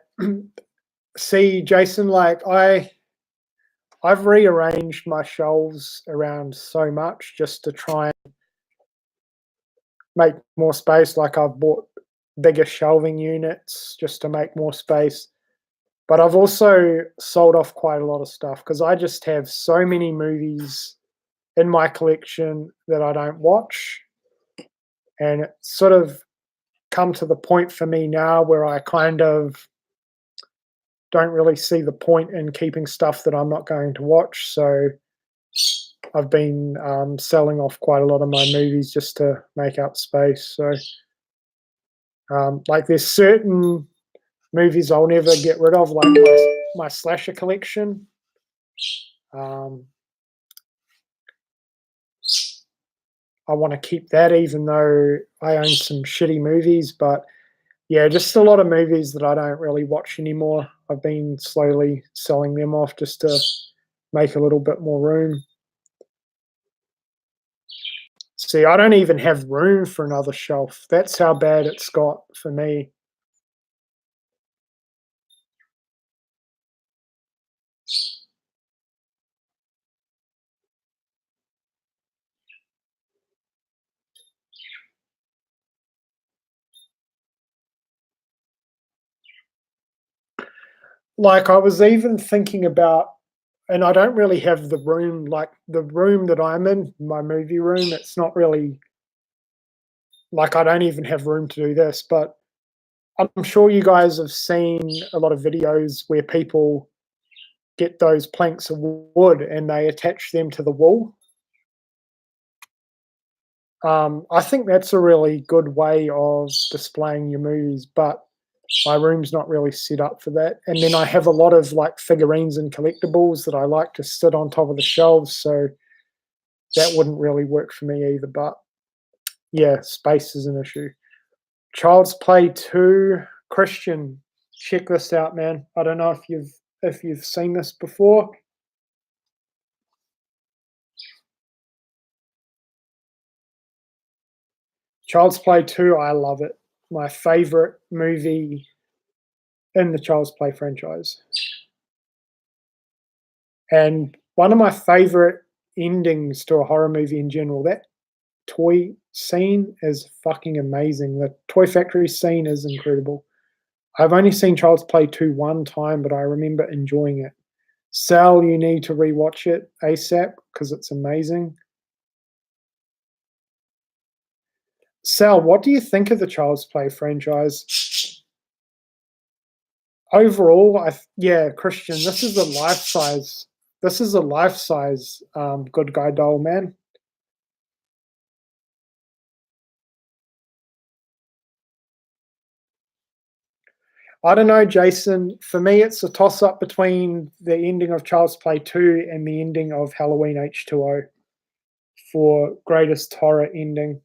See, Jason, like I've rearranged my shelves around so much just to try and make more space. Like I've bought bigger shelving units just to make more space. But I've also sold off quite a lot of stuff because I just have so many movies in my collection that I don't watch. And it's sort of come to the point for me now where I kind of don't really see the point in keeping stuff that I'm not going to watch. So I've been selling off quite a lot of my movies just to make up space. So, like, there's certain movies I'll never get rid of, like my slasher collection. Um, I want to keep that, even though I own some shitty movies. But yeah, just a lot of movies that I don't really watch anymore. I've been slowly selling them off just to make a little bit more room. See, I don't even have room for another shelf. That's how bad it's got for me. Like, I was even thinking about, and I don't really have the room, like the room that I'm in, my movie room, it's not really like I don't even have room to do this, but I'm sure you guys have seen a lot of videos where people get those planks of wood and they attach them to the wall. I think that's a really good way of displaying your movies, but my room's not really set up for that. And then I have a lot of like figurines and collectibles that I like to sit on top of the shelves, so that wouldn't really work for me either. But yeah, space is an issue. Child's Play 2, Christian, check this out, man. I don't know if you've seen this before. Child's Play 2, I love it. My favorite movie in the Child's Play franchise. And one of my favorite endings to a horror movie in general, that toy scene is fucking amazing. The toy factory scene is incredible. I've only seen Child's Play 2 one time, but I remember enjoying it. Sal, you need to rewatch it ASAP because it's amazing. Sal, what do you think of the Child's Play franchise? Overall, yeah, Christian, this is a life size. This is a life size good guy doll, man. I don't know, Jason. For me, it's a toss up between the ending of Child's Play 2 and the ending of Halloween H2O for greatest horror ending.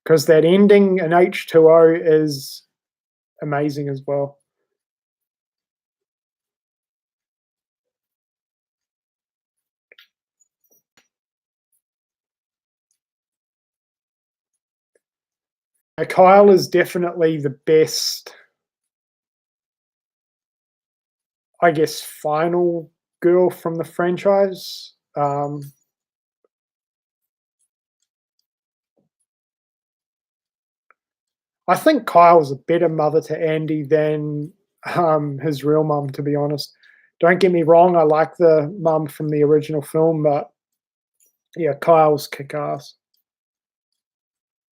Because that ending in H2O is amazing as well. Kyle is definitely the best, I guess, final girl from the franchise. I think Kyle's a better mother to Andy than his real mum, to be honest. Don't get me wrong, I like the mum from the original film, but yeah, Kyle's kick ass.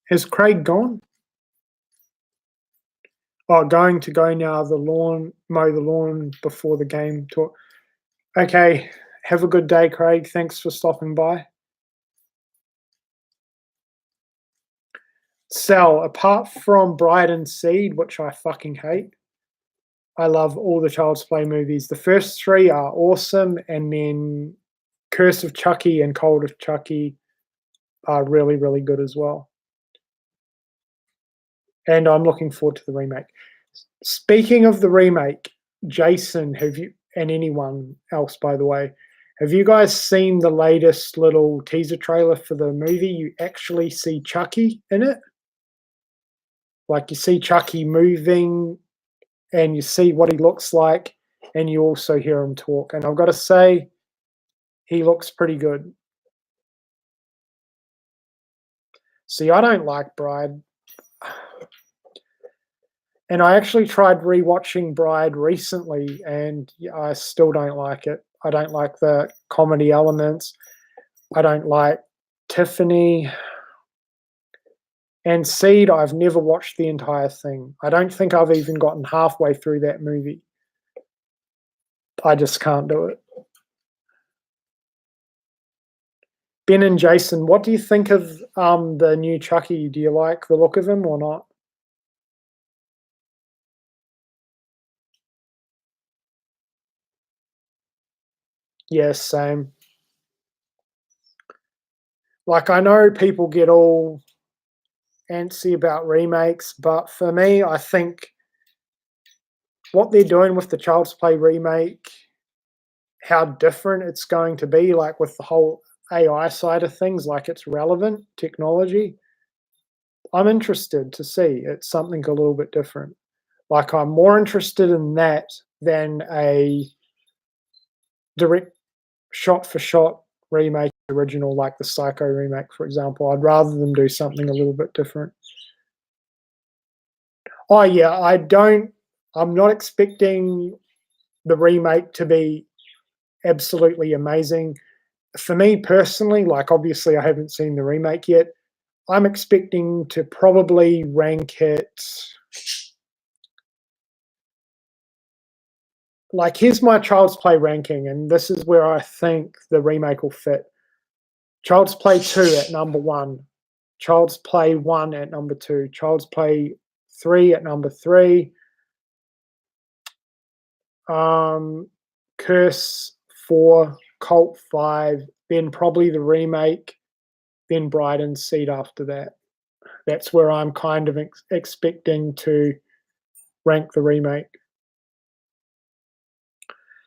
Has Craig gone? Oh, going to go now. The lawn, mow the lawn before the game. Talk. Okay, have a good day, Craig. Thanks for stopping by. Sal, apart from Bride and Seed, which I fucking hate, I love all the Child's Play movies. The first 3 are awesome, and then Curse of Chucky and Cult of Chucky are really, really good as well. And I'm looking forward to the remake. Speaking of the remake, Jason, have you, and anyone else, by the way, have you guys seen the latest little teaser trailer for the movie? You actually see Chucky in it. Like, you see Chucky moving, and you see what he looks like, and you also hear him talk. And I've got to say, he looks pretty good. See, I don't like Bride. And I actually tried rewatching Bride recently, and I still don't like it. I don't like the comedy elements. I don't like Tiffany. And Seed, I've never watched the entire thing. I don't think I've even gotten halfway through that movie. I just can't do it. Ben and Jason, what do you think of the new Chucky? Do you like the look of him or not? Yes, same. Like, I know people get all antsy about remakes, but for me, I think what they're doing with the Child's Play remake, how different it's going to be, like with the whole AI side of things, like it's relevant technology. I'm interested to see. It's something a little bit different. Like, I'm more interested in that than a direct shot for shot remake original like the Psycho remake, for example. I'd rather them do something a little bit different. Oh yeah, I'm not expecting the remake to be absolutely amazing. For me personally, like, obviously I haven't seen the remake yet. I'm expecting to probably rank it, like, here's my Child's Play ranking, and this is where I think the remake will fit. Child's Play 2 at number 1, Child's Play 1 at number 2, Child's Play 3 at number 3, Curse 4, Cult 5, then probably the remake, then Bride and Seed after that. That's where I'm kind of expecting to rank the remake.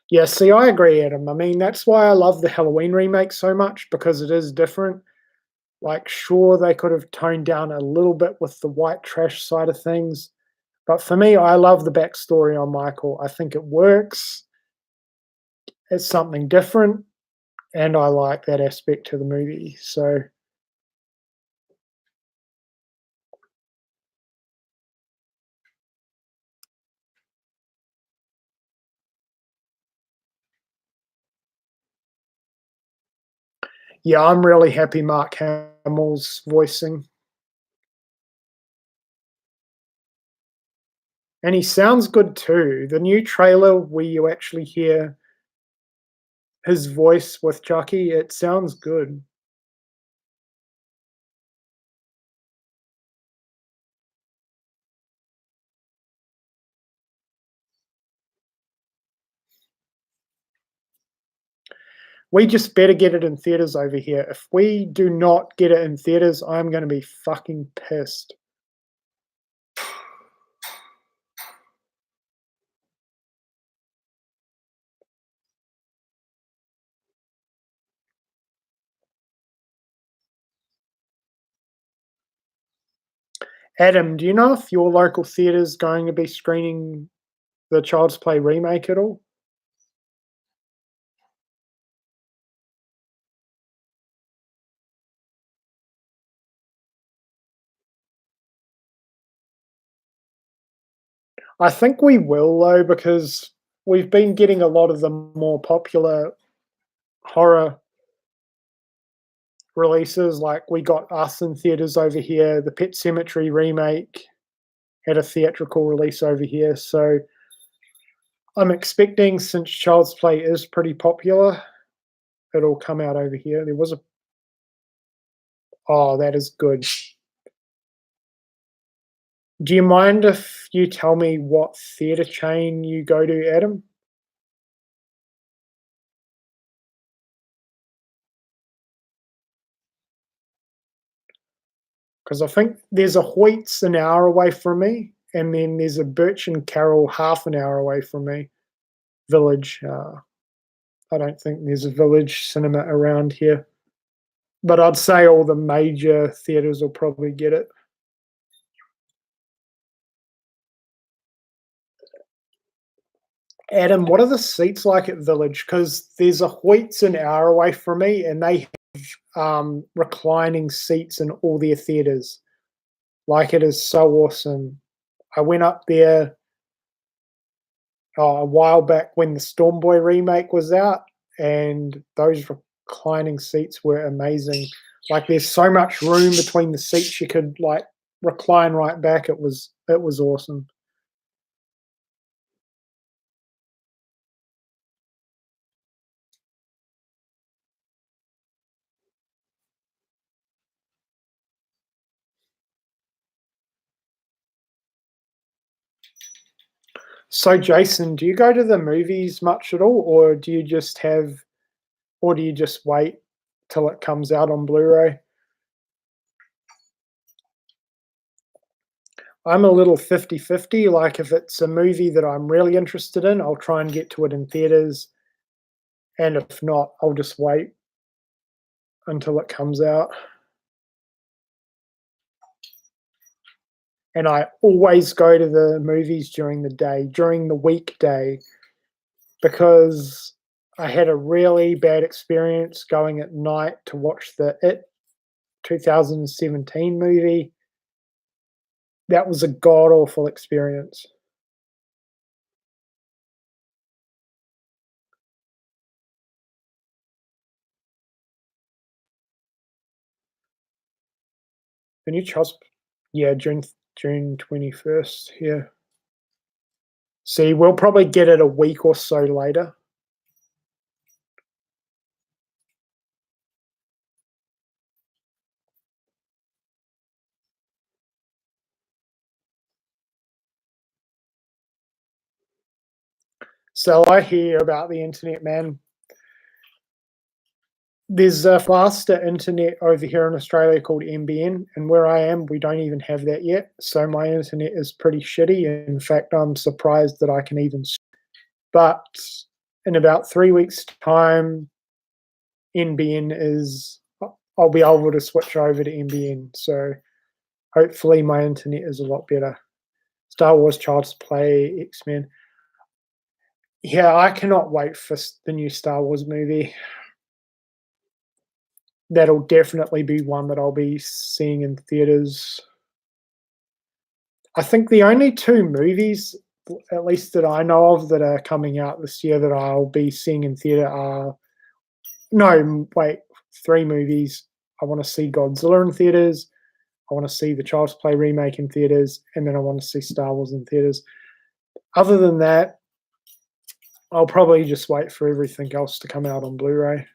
Yeah, see, I agree, Adam. I mean, that's why I love the Halloween remake so much, because it is different. Like, sure, they could have toned down a little bit with the white trash side of things, but for me, I love the backstory on Michael. I think it works. It's something different, and I like that aspect to the movie. So, yeah, I'm really happy Mark Hamill's voicing. And he sounds good too. The new trailer where you actually hear his voice with Chucky, it sounds good. We just better get it in theaters over here. If we do not get it in theaters, I'm gonna be fucking pissed. Adam, do you know if your local theater's going to be screening the Child's Play remake at all? I think we will though, because we've been getting a lot of the more popular horror releases. Like, we got Us in theaters over here. The Pet Cemetery remake had a theatrical release over here. So I'm expecting, since Child's Play is pretty popular, it'll come out over here. There was a, oh, that is good. Do you mind if you tell me what theatre chain you go to, Adam? Because I think there's a Hoyts an hour away from me, and then there's a Birch and Carroll half an hour away from me. Village. I don't think there's a Village cinema around here, but I'd say all the major theatres will probably get it. Adam, what are the seats like at Village? Because there's a Hoyts an hour away from me, and they have reclining seats in all their theatres. Like, it is so awesome. I went up there a while back when the Stormboy remake was out, and those reclining seats were amazing. Like, there's so much room between the seats, you could like recline right back. It was awesome. So, Jason, do you go to the movies much at all, or do you just wait till it comes out on Blu-ray? I'm a little 50-50. Like, if it's a movie that I'm really interested in, I'll try and get to it in theaters, and if not, I'll just wait until it comes out. And I always go to the movies during the day, during the weekday, because I had a really bad experience going at night to watch the It 2017 movie. That was a god awful experience. The new Charles, yeah, June 21st. Yeah. See, we'll probably get it a week or so later. So I hear about the internet, man. There's a faster internet over here in Australia called NBN, and where I am, we don't even have that yet. So my internet is pretty shitty. In fact, I'm surprised that I can even. But in about 3 weeks' time, NBN is. I'll be able to switch over to NBN. So hopefully, my internet is a lot better. Star Wars, Child's Play, X-Men. Yeah, I cannot wait for the new Star Wars movie. That'll definitely be one that I'll be seeing in theaters. I think the only two movies, at least that I know of, that are coming out this year that I'll be seeing in theater are no, wait, three movies. I want to see Godzilla in theaters. I want to see the Child's Play remake in theaters, and then I want to see Star Wars in theaters. Other than that, I'll probably just wait for everything else to come out on Blu-ray.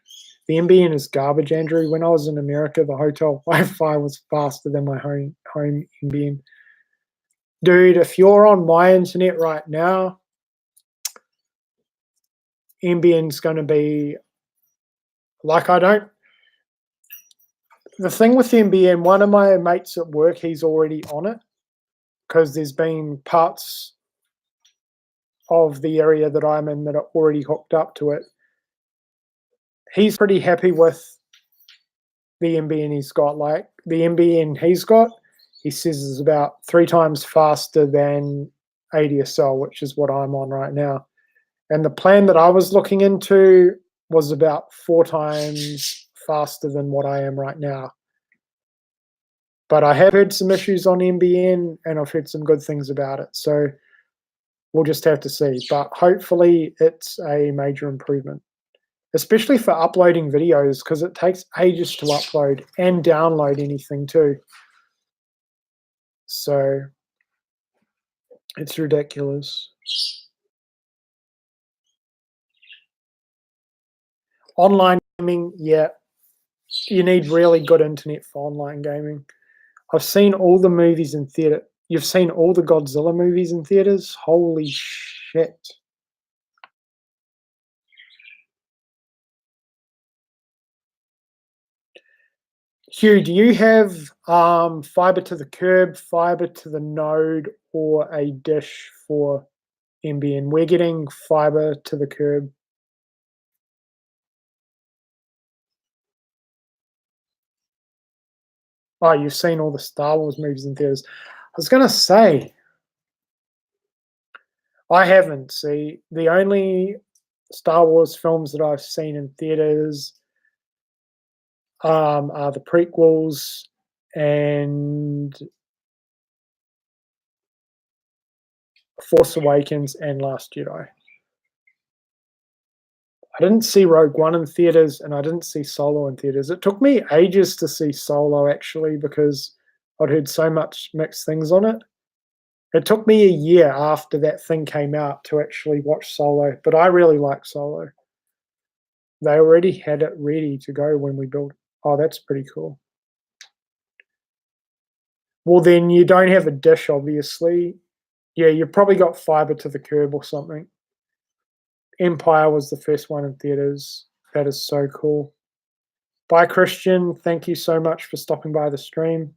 The NBN is garbage, Andrew. When I was in America, the hotel Wi-Fi was faster than my home NBN. Dude, if you're on my internet right now, NBN's going to be like, I don't. The thing with NBN, one of my mates at work, he's already on it because there's been parts of the area that I'm in that are already hooked up to it. He's pretty happy with the NBN he's got. Like, the NBN he's got, he says is about 3 times faster than ADSL, which is what I'm on right now. And the plan that I was looking into was about 4 times faster than what I am right now. But I have heard some issues on NBN, and I've heard some good things about it. So we'll just have to see. But hopefully it's a major improvement, especially for uploading videos, because it takes ages to upload and download anything too. So it's ridiculous. Online gaming, yeah, you need really good internet for online gaming. I've seen all the movies in You've seen all the Godzilla movies in theaters? Holy shit. Hugh, do you have fiber to the curb, fiber to the node, or a dish for NBN? We're getting fiber to the curb. Oh, you've seen all the Star Wars movies in theaters. I was gonna say, I haven't. See, the only Star Wars films that I've seen in theaters are the prequels and Force Awakens and Last Jedi. I didn't see Rogue One in theaters, and I didn't see Solo in theaters. It took me ages to see Solo actually because I'd heard so much mixed things on it. It took me a year after that thing came out to actually watch Solo, but I really like Solo. They already had it ready to go when we built. Oh, that's pretty cool. Well, then you don't have a dish, obviously. Yeah, you probably got fiber to the curb or something. Empire was the first one in theaters. That is so cool. Bye, Christian. Thank you so much for stopping by the stream.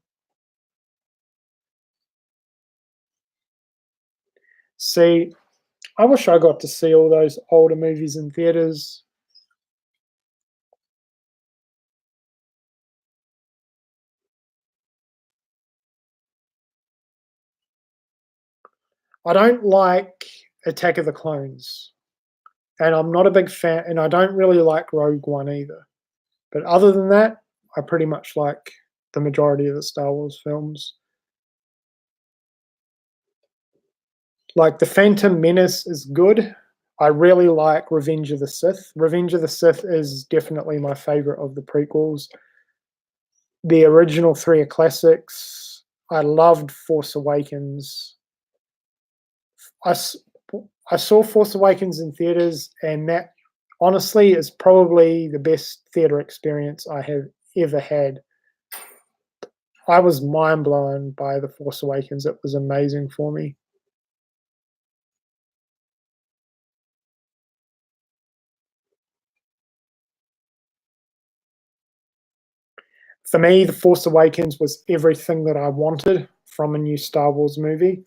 See, I wish I got to see all those older movies in theaters. I don't like Attack of the Clones, and I'm not a big fan, and I don't really like Rogue One either. But other than that, I pretty much like the majority of the Star Wars films. Like The Phantom Menace is good. I really like Revenge of the Sith. Revenge of the Sith is definitely my favorite of the prequels. The original three are classics. I loved Force Awakens. I, s- I saw Force Awakens in theaters, and that honestly is probably the best theater experience I have ever had. I was mind blown by The Force Awakens. It was amazing for me. For me, The Force Awakens was everything that I wanted from a new Star Wars movie.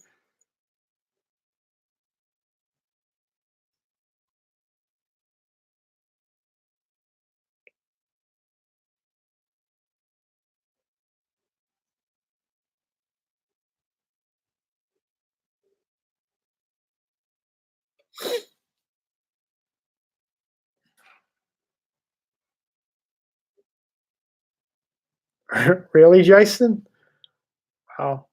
Really, Jason? Wow.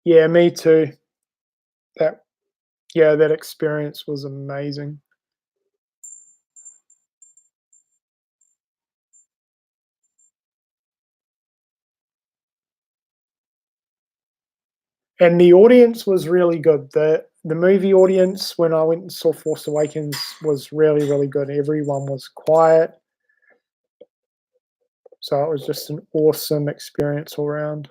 Yeah, me too. That yeah, that experience was amazing. And the audience was really good. The movie audience when I went and saw Force Awakens was really, really good. Everyone was quiet. So it was just an awesome experience all around.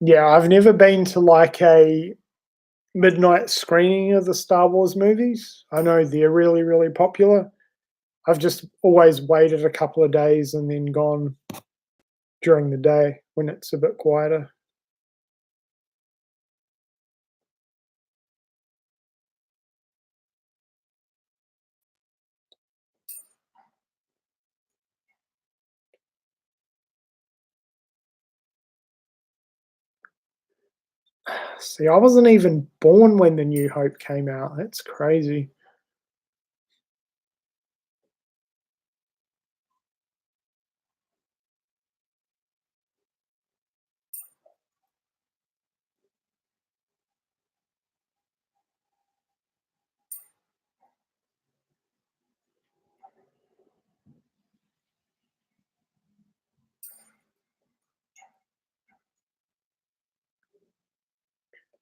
Yeah, I've never been to like a midnight screening of the Star Wars movies. I know they're really, really popular. I've just always waited a couple of days and then gone during the day when it's a bit quieter. See, I wasn't even born when The New Hope came out. That's crazy.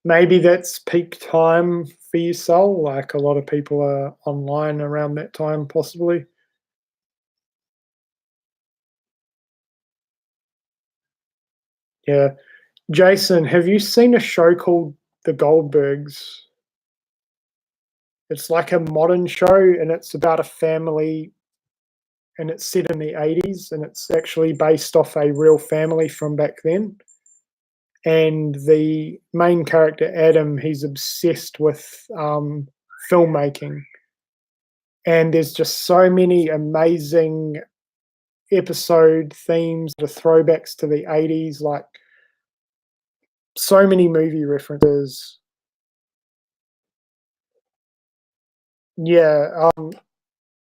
Maybe that's peak time for you, Sol. Like a lot of people are online around that time, possibly. Yeah. Jason, have you seen a show called The Goldbergs? It's like a modern show and it's about a family and it's set in the 80s and it's actually based off a real family from back then. And the main character, Adam, he's obsessed with filmmaking. And there's just so many amazing episode themes, the throwbacks to the 80s, like so many movie references. Yeah,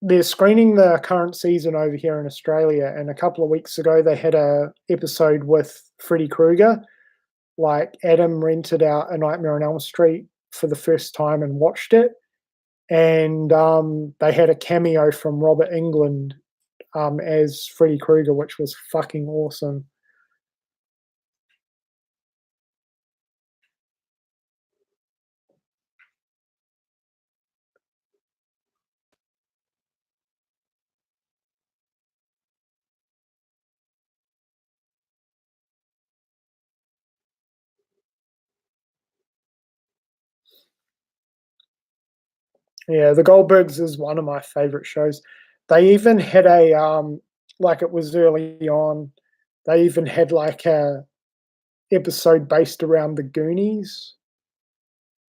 they're screening the current season over here in Australia, and a couple of weeks ago they had a episode with Freddy Krueger. Like Adam rented out A Nightmare on Elm Street for the first time and watched it, and they had a cameo from Robert England as Freddy Krueger, which was fucking awesome. Yeah, The Goldbergs is one of my favorite shows. They even had a like it was early on. They even had like a episode based around the Goonies,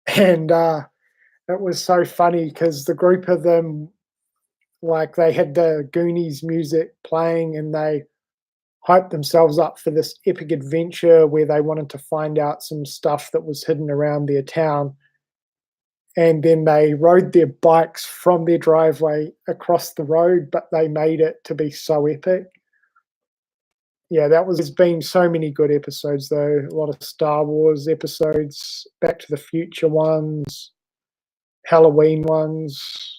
and it was so funny because the group of them, like they had the Goonies music playing, and they hyped themselves up for this epic adventure where they wanted to find out some stuff that was hidden around their town. And then they rode their bikes from their driveway across the road, but they made it to be so epic. Yeah, that was there's been so many good episodes though. A lot of Star Wars episodes, Back to the Future ones, Halloween ones.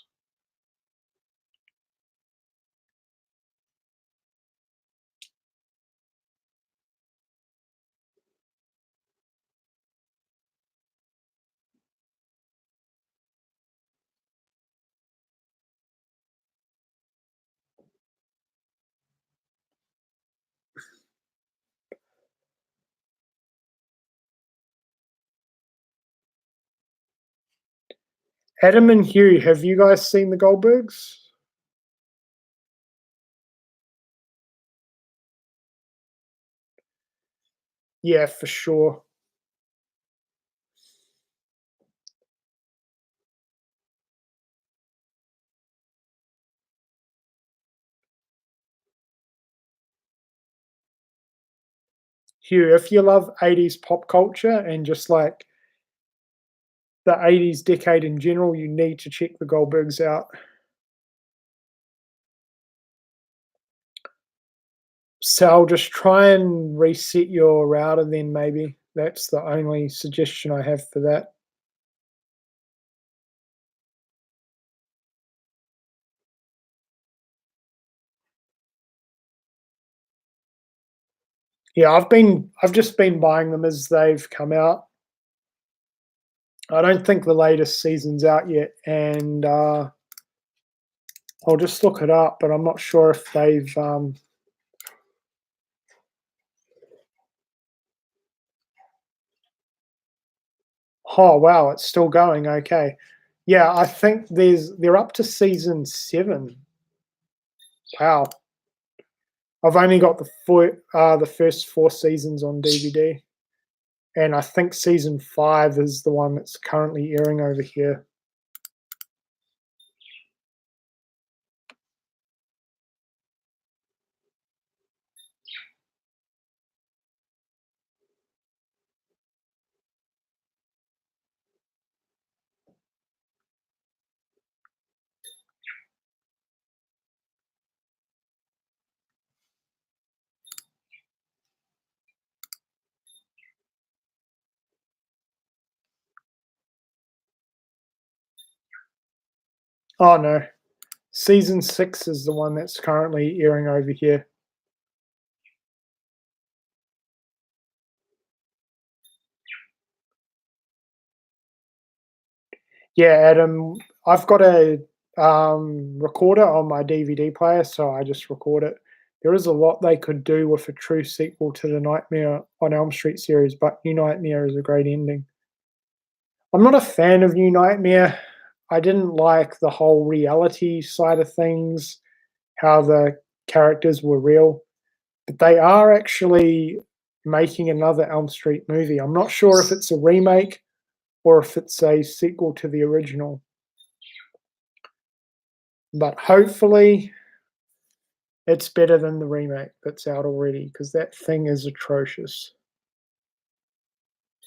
Adam and Hugh, have you guys seen the Goldbergs? Yeah, for sure. Hugh, if you love 80s pop culture and just like the 80s decade in general, you need to check the Goldbergs out. So I'll just try and reset your router then maybe. That's the only suggestion I have for that. Yeah, I've just been buying them as they've come out. I don't think the latest season's out yet, and I'll just look it up, but I'm not sure if they've oh wow, it's still going, okay. Yeah, I think they're up to season 7. Wow. I've only got the first 4 seasons on DVD, and I think season 5 is the one that's currently airing over here. Oh no, season 6 is the one that's currently airing over here. Yeah, Adam, I've got a recorder on my DVD player, so I just record it. There is a lot they could do with a true sequel to the Nightmare on Elm Street series, but New Nightmare is a great ending. I'm not a fan of New Nightmare. I didn't like the whole reality side of things, how the characters were real. But they are actually making another Elm Street movie. I'm not sure if it's a remake or if it's a sequel to the original. But hopefully it's better than the remake that's out already because that thing is atrocious.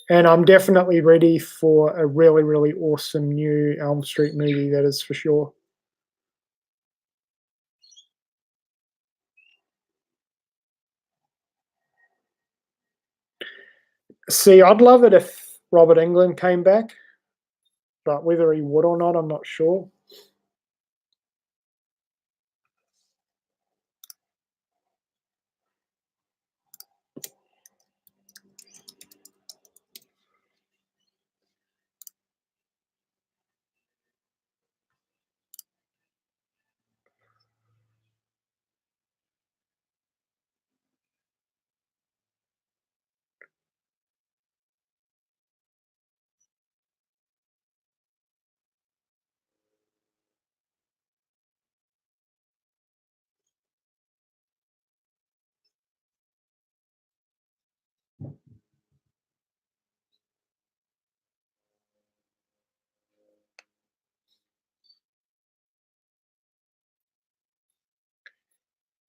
And I'm definitely ready for a really, really awesome new Elm Street movie, that is for sure. See, I'd love it if Robert Englund came back, but whether he would or not, I'm not sure.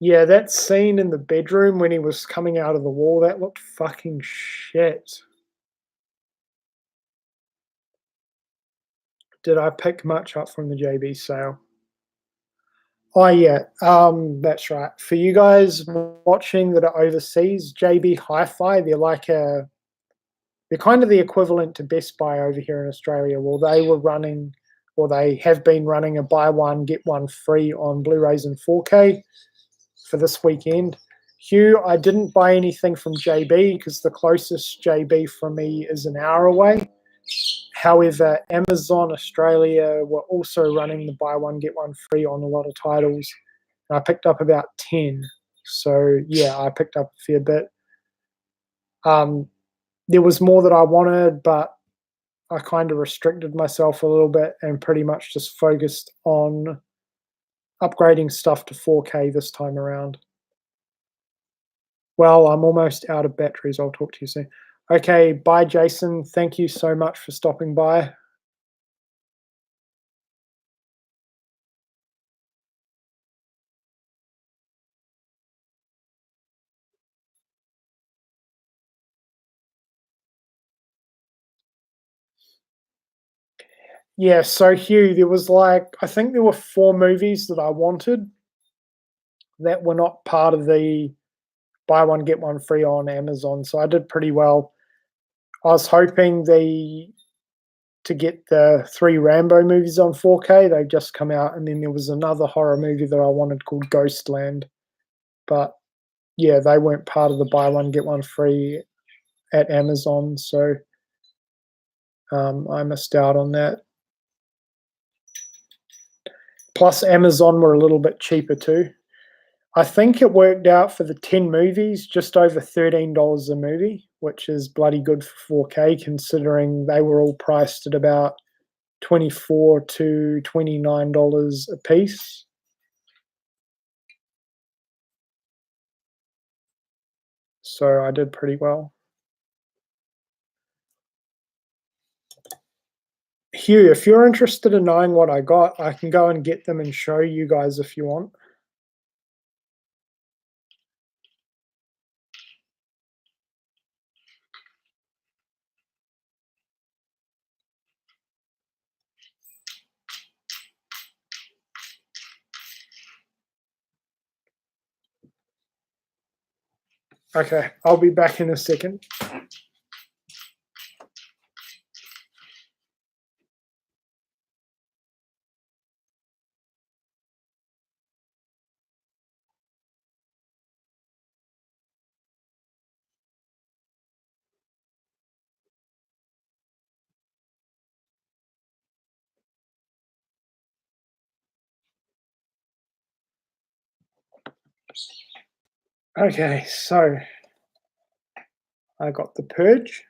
Yeah, that scene in the bedroom when he was coming out of the wall, that looked fucking shit. Did I pick much up from the JB sale? Oh yeah, that's right. For you guys watching that are overseas, JB Hi-Fi, they're kind of the equivalent to Best Buy over here in Australia. Well, they were running, or they have been running a buy one get one free on Blu-rays and 4K for this weekend. Hugh, I didn't buy anything from JB because the closest JB from me is an hour away. However, Amazon Australia were also running the buy one get one free on a lot of titles. And I picked up about 10. So yeah, I picked up a fair bit. Um, there was more that I wanted, but I kind of restricted myself a little bit and pretty much just focused on upgrading stuff to 4K this time around. Well, I'm almost out of batteries. I'll talk to you soon. Okay, bye, Jason. Thank you so much for stopping by. Yeah, so Hugh, there was like, I think there were 4 movies that I wanted that were not part of the buy one, get one free on Amazon. So I did pretty well. I was hoping to get the 3 Rambo movies on 4K. They've just come out, and then there was another horror movie that I wanted called Ghostland. But yeah, they weren't part of the buy one get one free at Amazon, so I missed out on that. Plus, Amazon were a little bit cheaper too. I think it worked out for the 10 movies just over $13 a movie, which is bloody good for 4K considering they were all priced at about $24 to $29 a piece. So I did pretty well. Hugh, if you're interested in knowing what I got, I can go and get them and show you guys if you want. Okay, I'll be back in a second. Okay, so I got The Purge,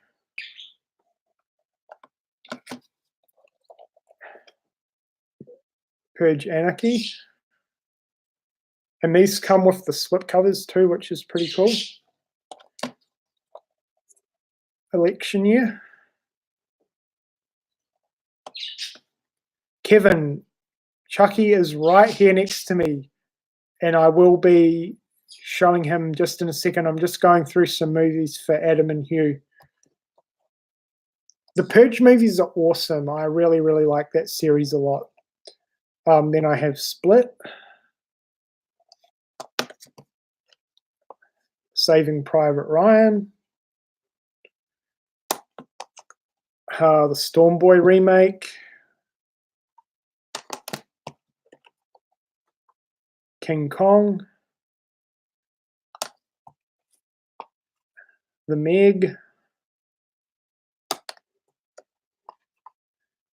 Purge Anarchy, and these come with the slip covers too, which is pretty cool. Election Year. Kevin, Chucky is right here next to me, and I will be showing him just in a second. I'm just going through some movies for Adam and Hugh. The Purge movies are awesome. I really, really like that series a lot. Then I have Split, Saving Private Ryan, the Storm Boy remake, King Kong, The Meg,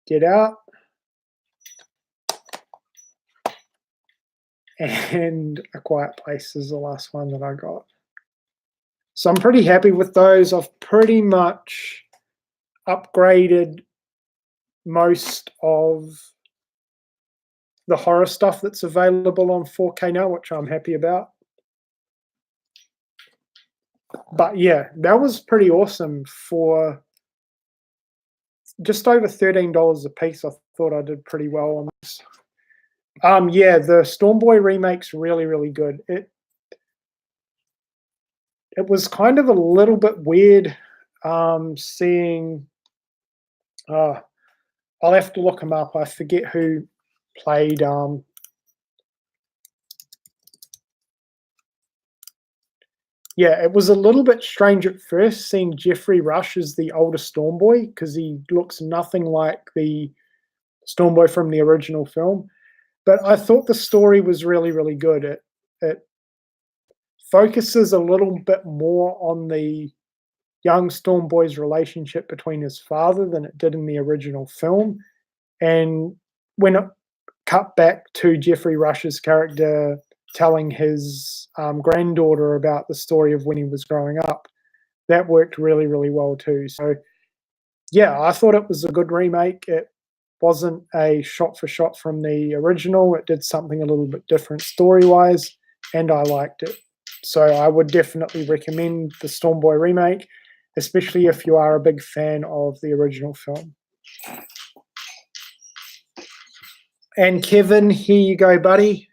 Get Out, and A Quiet Place is the last one that I got. So I'm pretty happy with those. I've pretty much upgraded most of the horror stuff that's available on 4K now, which I'm happy about. But yeah, that was pretty awesome for just over $13 a piece. I thought I did pretty well on this. Yeah, the Storm Boy remake's really, really good. It was kind of a little bit weird seeing. I'll have to look him up. I forget who played. Yeah, it was a little bit strange at first seeing Jeffrey Rush as the older Storm Boy because he looks nothing like the Storm Boy from the original film. But I thought the story was really, really good. It focuses a little bit more on the young Storm Boy's relationship between his father than it did in the original film. And when it cut back to Jeffrey Rush's character telling his granddaughter about the story of when he was growing up, that worked really, really well too. So, yeah, I thought it was a good remake. It wasn't a shot for shot from the original. It did something a little bit different story wise, and I liked it. So, I would definitely recommend the Storm Boy remake, especially if you are a big fan of the original film. And Kevin, here you go, buddy.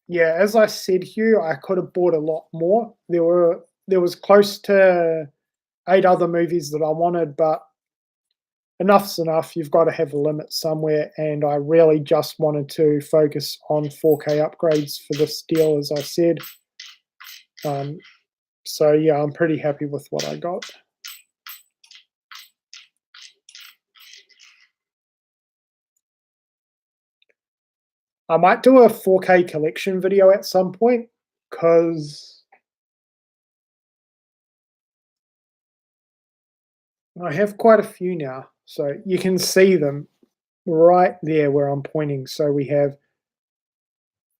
Yeah, as I said, Hugh, I could have bought a lot more. There was close to 8 other movies that I wanted, but enough's enough. You've got to have a limit somewhere, and I really just wanted to focus on 4K upgrades for this deal, as I said. So yeah, I'm pretty happy with what I got. I might do a 4K collection video at some point because I have quite a few now. So you can see them right there where I'm pointing. So we have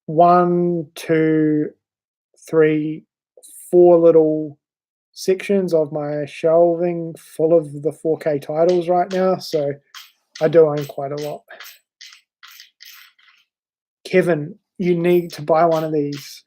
1, 2, 3, 4 little sections of my shelving full of the 4K titles right now. So I do own quite a lot. Kevin, you need to buy one of these.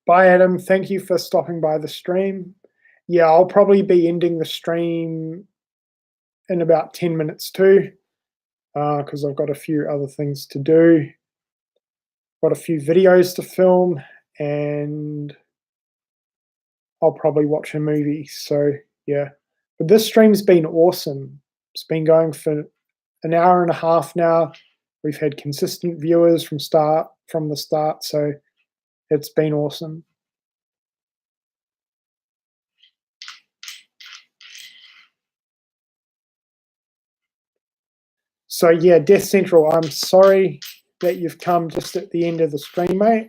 Bye, Adam. Thank you for stopping by the stream. Yeah, I'll probably be ending the stream in about 10 minutes too, because I've got a few other things to do. Got a few videos to film, and I'll probably watch a movie. So yeah, but this stream's been awesome. It's been going for an hour and a half now. We've had consistent viewers from the start, so it's been awesome. So yeah, Death Central, I'm sorry that you've come just at the end of the stream, mate.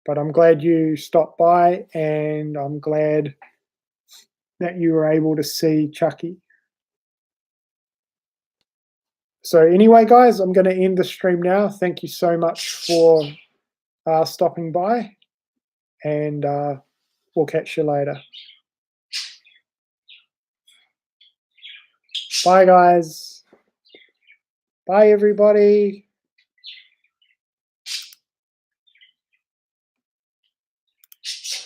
But I'm glad you stopped by, and I'm glad that you were able to see Chucky. So anyway, guys, I'm going to end the stream now. Thank you so much for stopping by, and we'll catch you later. Bye, guys. Bye, everybody.